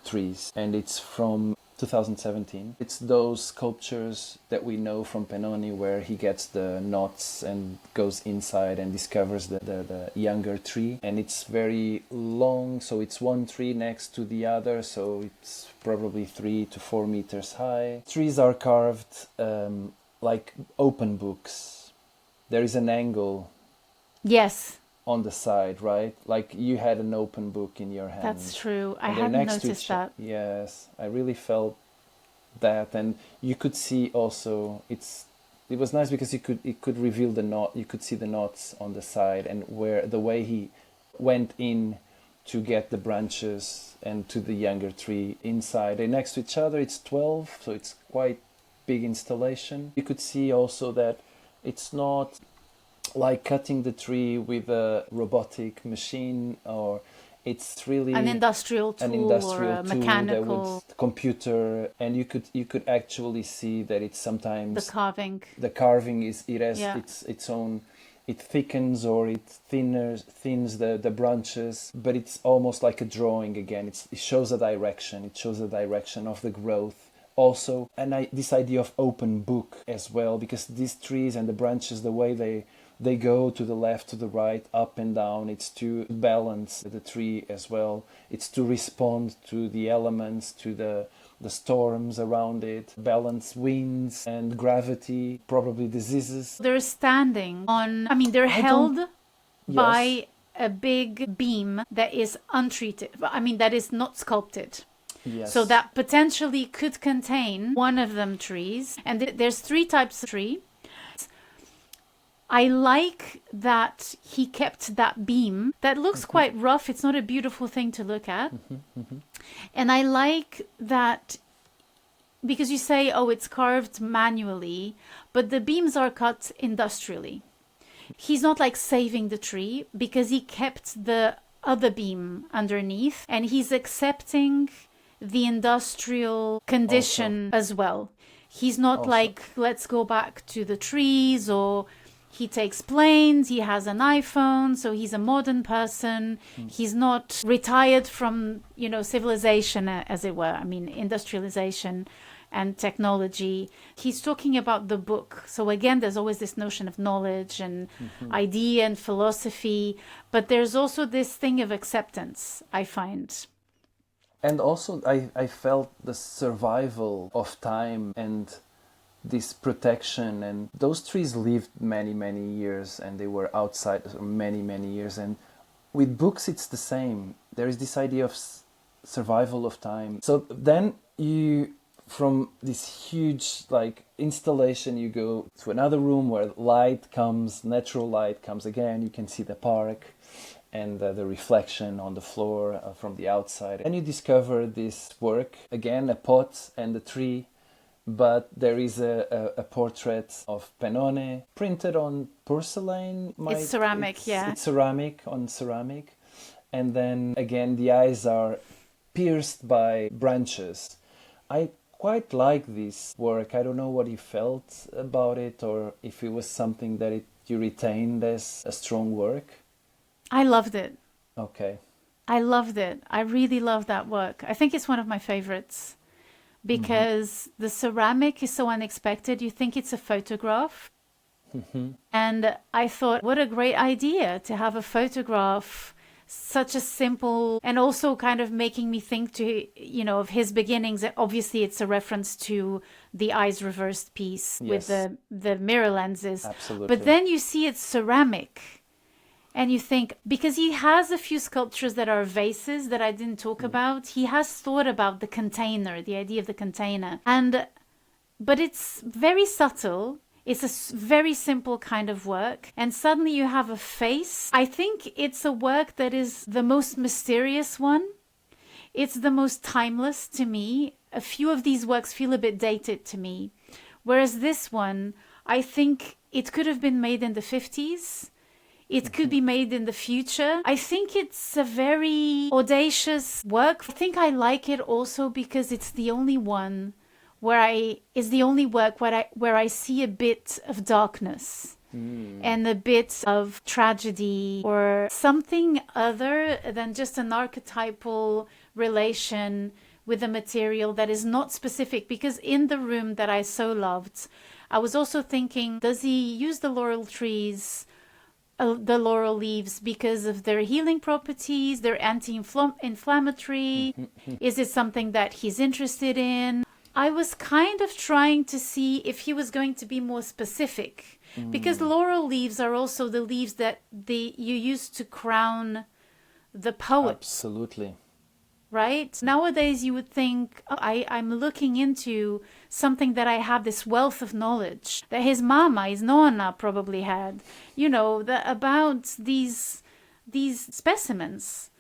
Trees, and it's from 2017. It's those sculptures that we know from Penone, where he gets the knots and goes inside and discovers the younger tree. And it's very long, so it's one tree next to the other, so it's probably 3 to 4 meters high. Trees are carved like open books. There is an angle. Yes. On the side, right? Like you had an open book in your hand. That's true. I hadn't noticed that. Yes, I really felt that, and you could see also it was nice because it could reveal the knot. You could see the knots on the side, and where the way he went in to get the branches and to the younger tree inside. They're next to each other. It's 12, so it's quite big installation. You could see also that it's not like cutting the tree with a robotic machine, or it's really an industrial tool or a mechanical computer, and you could actually see that it's sometimes the carving is its own. It thickens or it thins the branches, but it's almost like a drawing again. It shows a direction. It shows the direction of the growth also, and this idea of open book as well, because these trees and the branches, the way they go to the left, to the right, up and down. It's to balance the tree as well. It's to respond to the elements, to the storms around it, balance winds and gravity, probably diseases. They're standing on, they're held by a big beam that is untreated. That is not sculpted. Yes. So that potentially could contain one of them trees. And there's 3 types of tree. I like that he kept that beam. That looks quite rough. It's not a beautiful thing to look at. And I like that because you say, it's carved manually, but the beams are cut industrially. He's not like saving the tree because he kept the other beam underneath, and he's accepting the industrial condition as well. He's not like, let's go back to the trees, or he takes planes, he has an iPhone, so he's a modern person. He's not retired from, civilization, as it were. Industrialization. and technology. He's talking about the book. So again, there's always this notion of knowledge and idea and philosophy, but there's also this thing of acceptance, I find. And also, I felt the survival of time and this protection. And those trees lived many, many years, and they were outside for many, many years. And with books, it's the same. There is this idea of survival of time. So then you, from this huge like installation, you go to another room where light comes, natural light comes again. You can see the park and the reflection on the floor from the outside. And you discover this work, again, a pot and a tree, but there is a portrait of Penone printed on porcelain. It's ceramic, yeah. It's ceramic on ceramic. And then again, the eyes are pierced by branches. I quite like this work. I don't know what you felt about it, or if it was something that you retained as a strong work. I loved it. Okay. I loved it. I really love that work. I think it's one of my favorites because the ceramic is so unexpected. You think it's a photograph. And I thought, what a great idea to have a photograph, such a simple, and also kind of making me think of his beginnings. Obviously, it's a reference to the eyes reversed piece with the mirror lenses. Absolutely. But then you see it's ceramic. And you think, because he has a few sculptures that are vases that I didn't talk about, he has thought about the container, the idea of the container. But it's very subtle. It's a very simple kind of work. And suddenly you have a face. I think it's a work that is the most mysterious one. It's the most timeless to me. A few of these works feel a bit dated to me. Whereas this one, I think it could have been made in the 50s. It could be made in the future. I think it's a very audacious work. I think I like it also because it's the only one where I see a bit of darkness and a bit of tragedy or something other than just an archetypal relation with a material that is not specific. Because in the room that I so loved, I was also thinking, does he use the laurel trees, the laurel leaves, because of their healing properties, their anti-inflammatory? Is it something that he's interested in? I was kind of trying to see if he was going to be more specific, because laurel leaves are also the leaves that you use to crown the poet. Absolutely. Right? Nowadays you would think, I'm looking into something that I have this wealth of knowledge that his mama, his nonna probably had, about these specimens.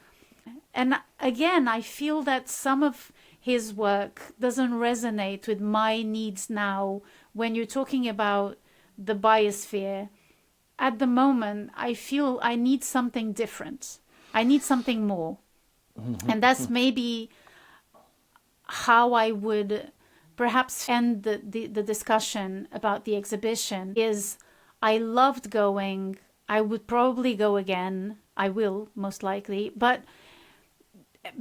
And again, I feel that some of his work doesn't resonate with my needs now when you're talking about the biosphere. At the moment, I feel I need something different. I need something more. And that's maybe how I would perhaps end the discussion about the exhibition. Is I loved going. I would probably go again. I will, most likely. But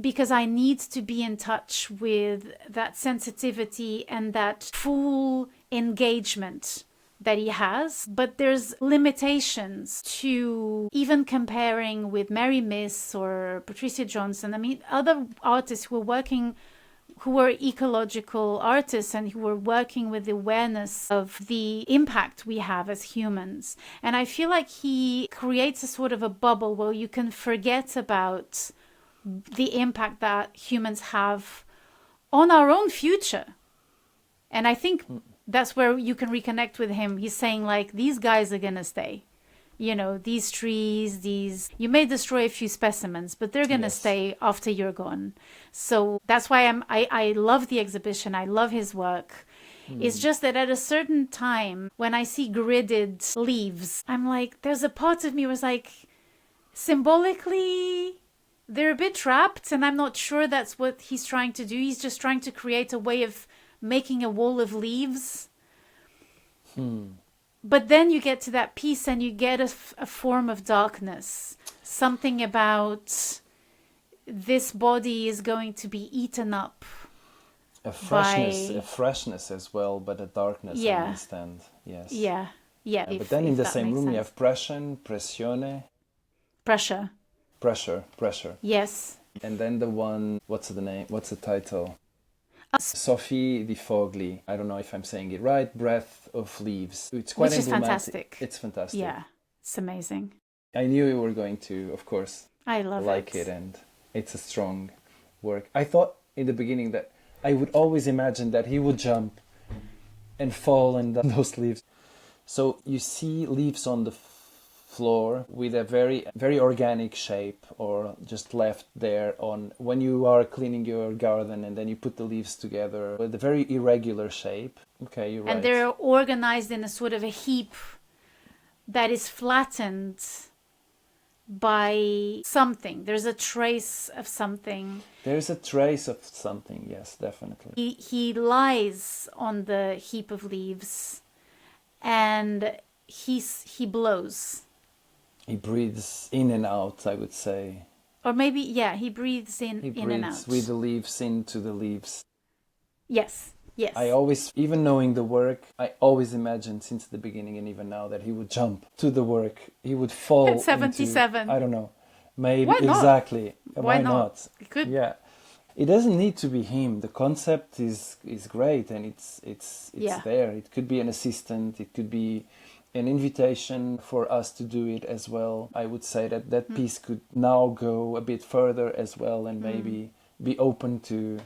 because I need to be in touch with that sensitivity and that full engagement that he has. But there's limitations to even comparing with Mary Miss or Patricia Johnson. I mean, other artists who were ecological artists and who were working with the awareness of the impact we have as humans. And I feel like he creates a sort of a bubble where you can forget about the impact that humans have on our own future. And I think that's where you can reconnect with him. He's saying, like, these guys are gonna stay. These trees, you may destroy a few specimens, but they're gonna stay after you're gone. So that's why I love the exhibition. I love his work. It's just that at a certain time, when I see gridded leaves, I'm like, there's a part of me was like, symbolically, they're a bit trapped, and I'm not sure that's what he's trying to do. He's just trying to create a way of making a wall of leaves. But then you get to that piece and you get a form of darkness. Something about this body is going to be eaten up a freshness as well, but a darkness, I understand. Yes. Yeah. But then in the same room you have pressione. Pressure. Yes. And then the one, what's the title? Sophie Di Fogli. I don't know if I'm saying it right. Breath of Leaves. It's quite Which is fantastic. It's fantastic. Yeah, it's amazing. I knew you were going to, of course, like it, and it's a strong work. I thought in the beginning that I would always imagine that he would jump and fall in those leaves. So you see leaves on the floor with a very, very organic shape, or just left there on when you are cleaning your garden, and then you put the leaves together with a very irregular shape. Okay, you're right. And they're organized in a sort of a heap that is flattened by something. There's a trace of something. There's a trace of something, yes, definitely. He lies on the heap of leaves, and he blows. He breathes in and out, I would say. Or maybe, he breathes in and out. He breathes with the leaves into the leaves. Yes. I always, even knowing the work, I always imagined since the beginning and even now that he would jump to the work. He would fall at 77. I don't know. Maybe. Why not? Exactly. Why not? It could. Yeah. It doesn't need to be him. The concept is great, and it's there. It could be an assistant. It could be an invitation for us to do it as well. I would say that piece could now go a bit further as well, and maybe be open to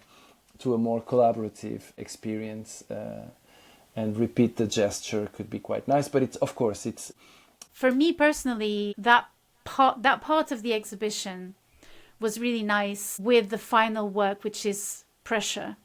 a more collaborative experience, and repeat the gesture could be quite nice. But it's, of course, it's, for me personally, that part of the exhibition was really nice with the final work, which is Pressure.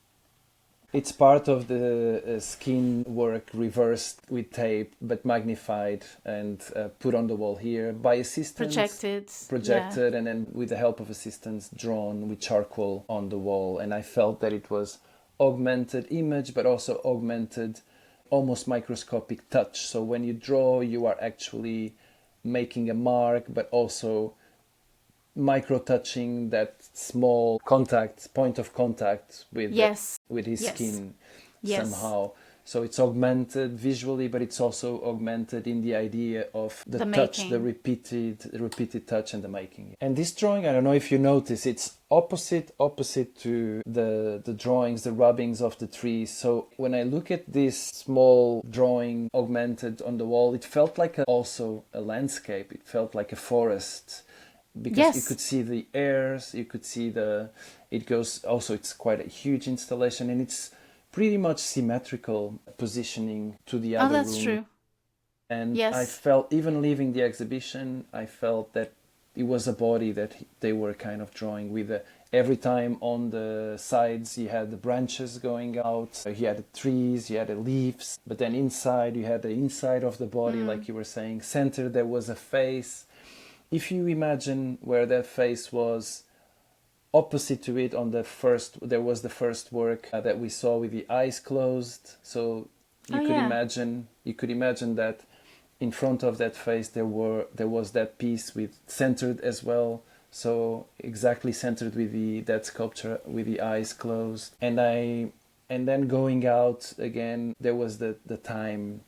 It's part of the skin work reversed with tape, but magnified and put on the wall here by assistants. Projected, and then with the help of assistants, drawn with charcoal on the wall. And I felt that it was augmented image, but also augmented, almost microscopic touch. So when you draw, you are actually making a mark, but also micro-touching that small point of contact with his skin somehow. So it's augmented visually, but it's also augmented in the idea of the touch, making. the repeated touch and the making. And this drawing, I don't know if you notice, it's opposite to the drawings, the rubbings of the trees. So when I look at this small drawing augmented on the wall, it felt like also a landscape. It felt like a forest. Because you could see the airs, you could see it's quite a huge installation, and it's pretty much symmetrical positioning to the other room. Oh, that's true. And I felt, even leaving the exhibition, I felt that it was a body that they were kind of drawing with. Every time on the sides you had the branches going out, you had the trees, you had the leaves, but then inside you had the inside of the body, like you were saying. Center there was a face. If you imagine where that face was, opposite to it there was the first work that we saw with the eyes closed. So you could imagine that in front of that face there was that piece with centered as well. So exactly centered with that sculpture with the eyes closed. And then going out again, there was the time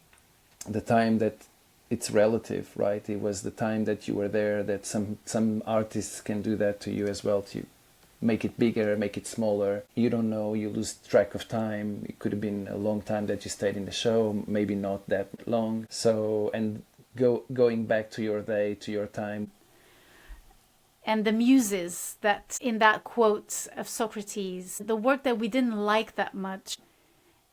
that it's relative, right? It was the time that you were there, that some artists can do that to you as well, to make it bigger, make it smaller. You don't know, you lose track of time. It could have been a long time that you stayed in the show, maybe not that long. So, and going back to your day, to your time. And the muses that in that quote of Socrates, the work that we didn't like that much,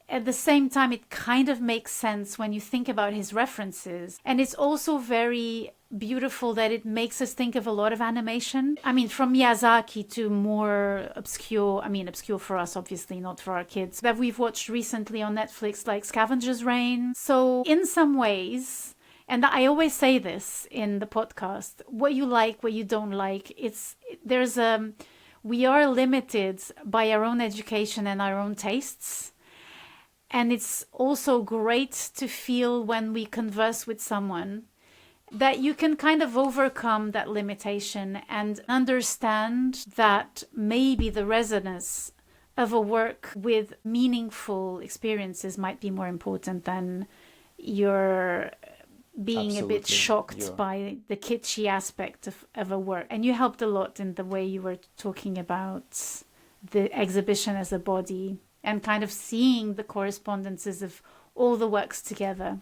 at the same time, it kind of makes sense when you think about his references. And it's also very beautiful that it makes us think of a lot of animation. I mean, from Miyazaki to more obscure for us, obviously, not for our kids, that we've watched recently on Netflix, like Scavenger's Reign. So in some ways, and I always say this in the podcast, what you like, what you don't like, we are limited by our own education and our own tastes. And it's also great to feel when we converse with someone that you can kind of overcome that limitation and understand that maybe the resonance of a work with meaningful experiences might be more important than your being a bit shocked by the kitschy aspect of a work. And you helped a lot in the way you were talking about the exhibition as a body and kind of seeing the correspondences of all the works together.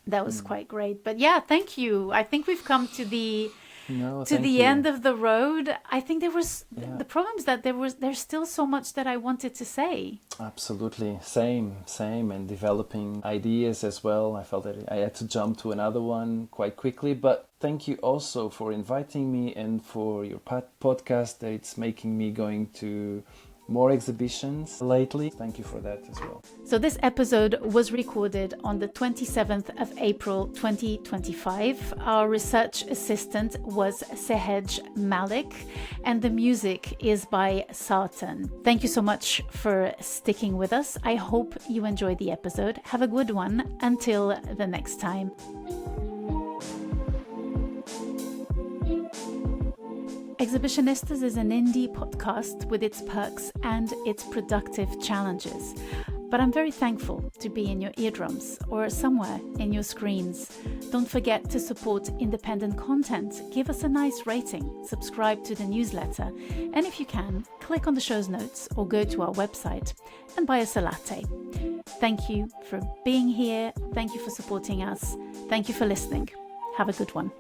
That was quite great. But yeah, thank you. I think we've come to the end of the road. I think there was the problem is that there's still so much that I wanted to say. Absolutely, same, and developing ideas as well. I felt that I had to jump to another one quite quickly, but thank you also for inviting me and for your podcast. It's making me going to more exhibitions lately. Thank you for that as well. So this episode was recorded on the 27th of April 2025. Our research assistant was Sehej Malik and the music is by Sartan. Thank you so much for sticking with us. I hope you enjoyed the episode. Have a good one. Until the next time. Exhibitionistas is an indie podcast with its perks and its productive challenges. But I'm very thankful to be in your eardrums or somewhere in your screens. Don't forget to support independent content. Give us a nice rating, subscribe to the newsletter, and if you can, click on the show's notes or go to our website and buy us a latte. Thank you for being here. Thank you for supporting us. Thank you for listening. Have a good one.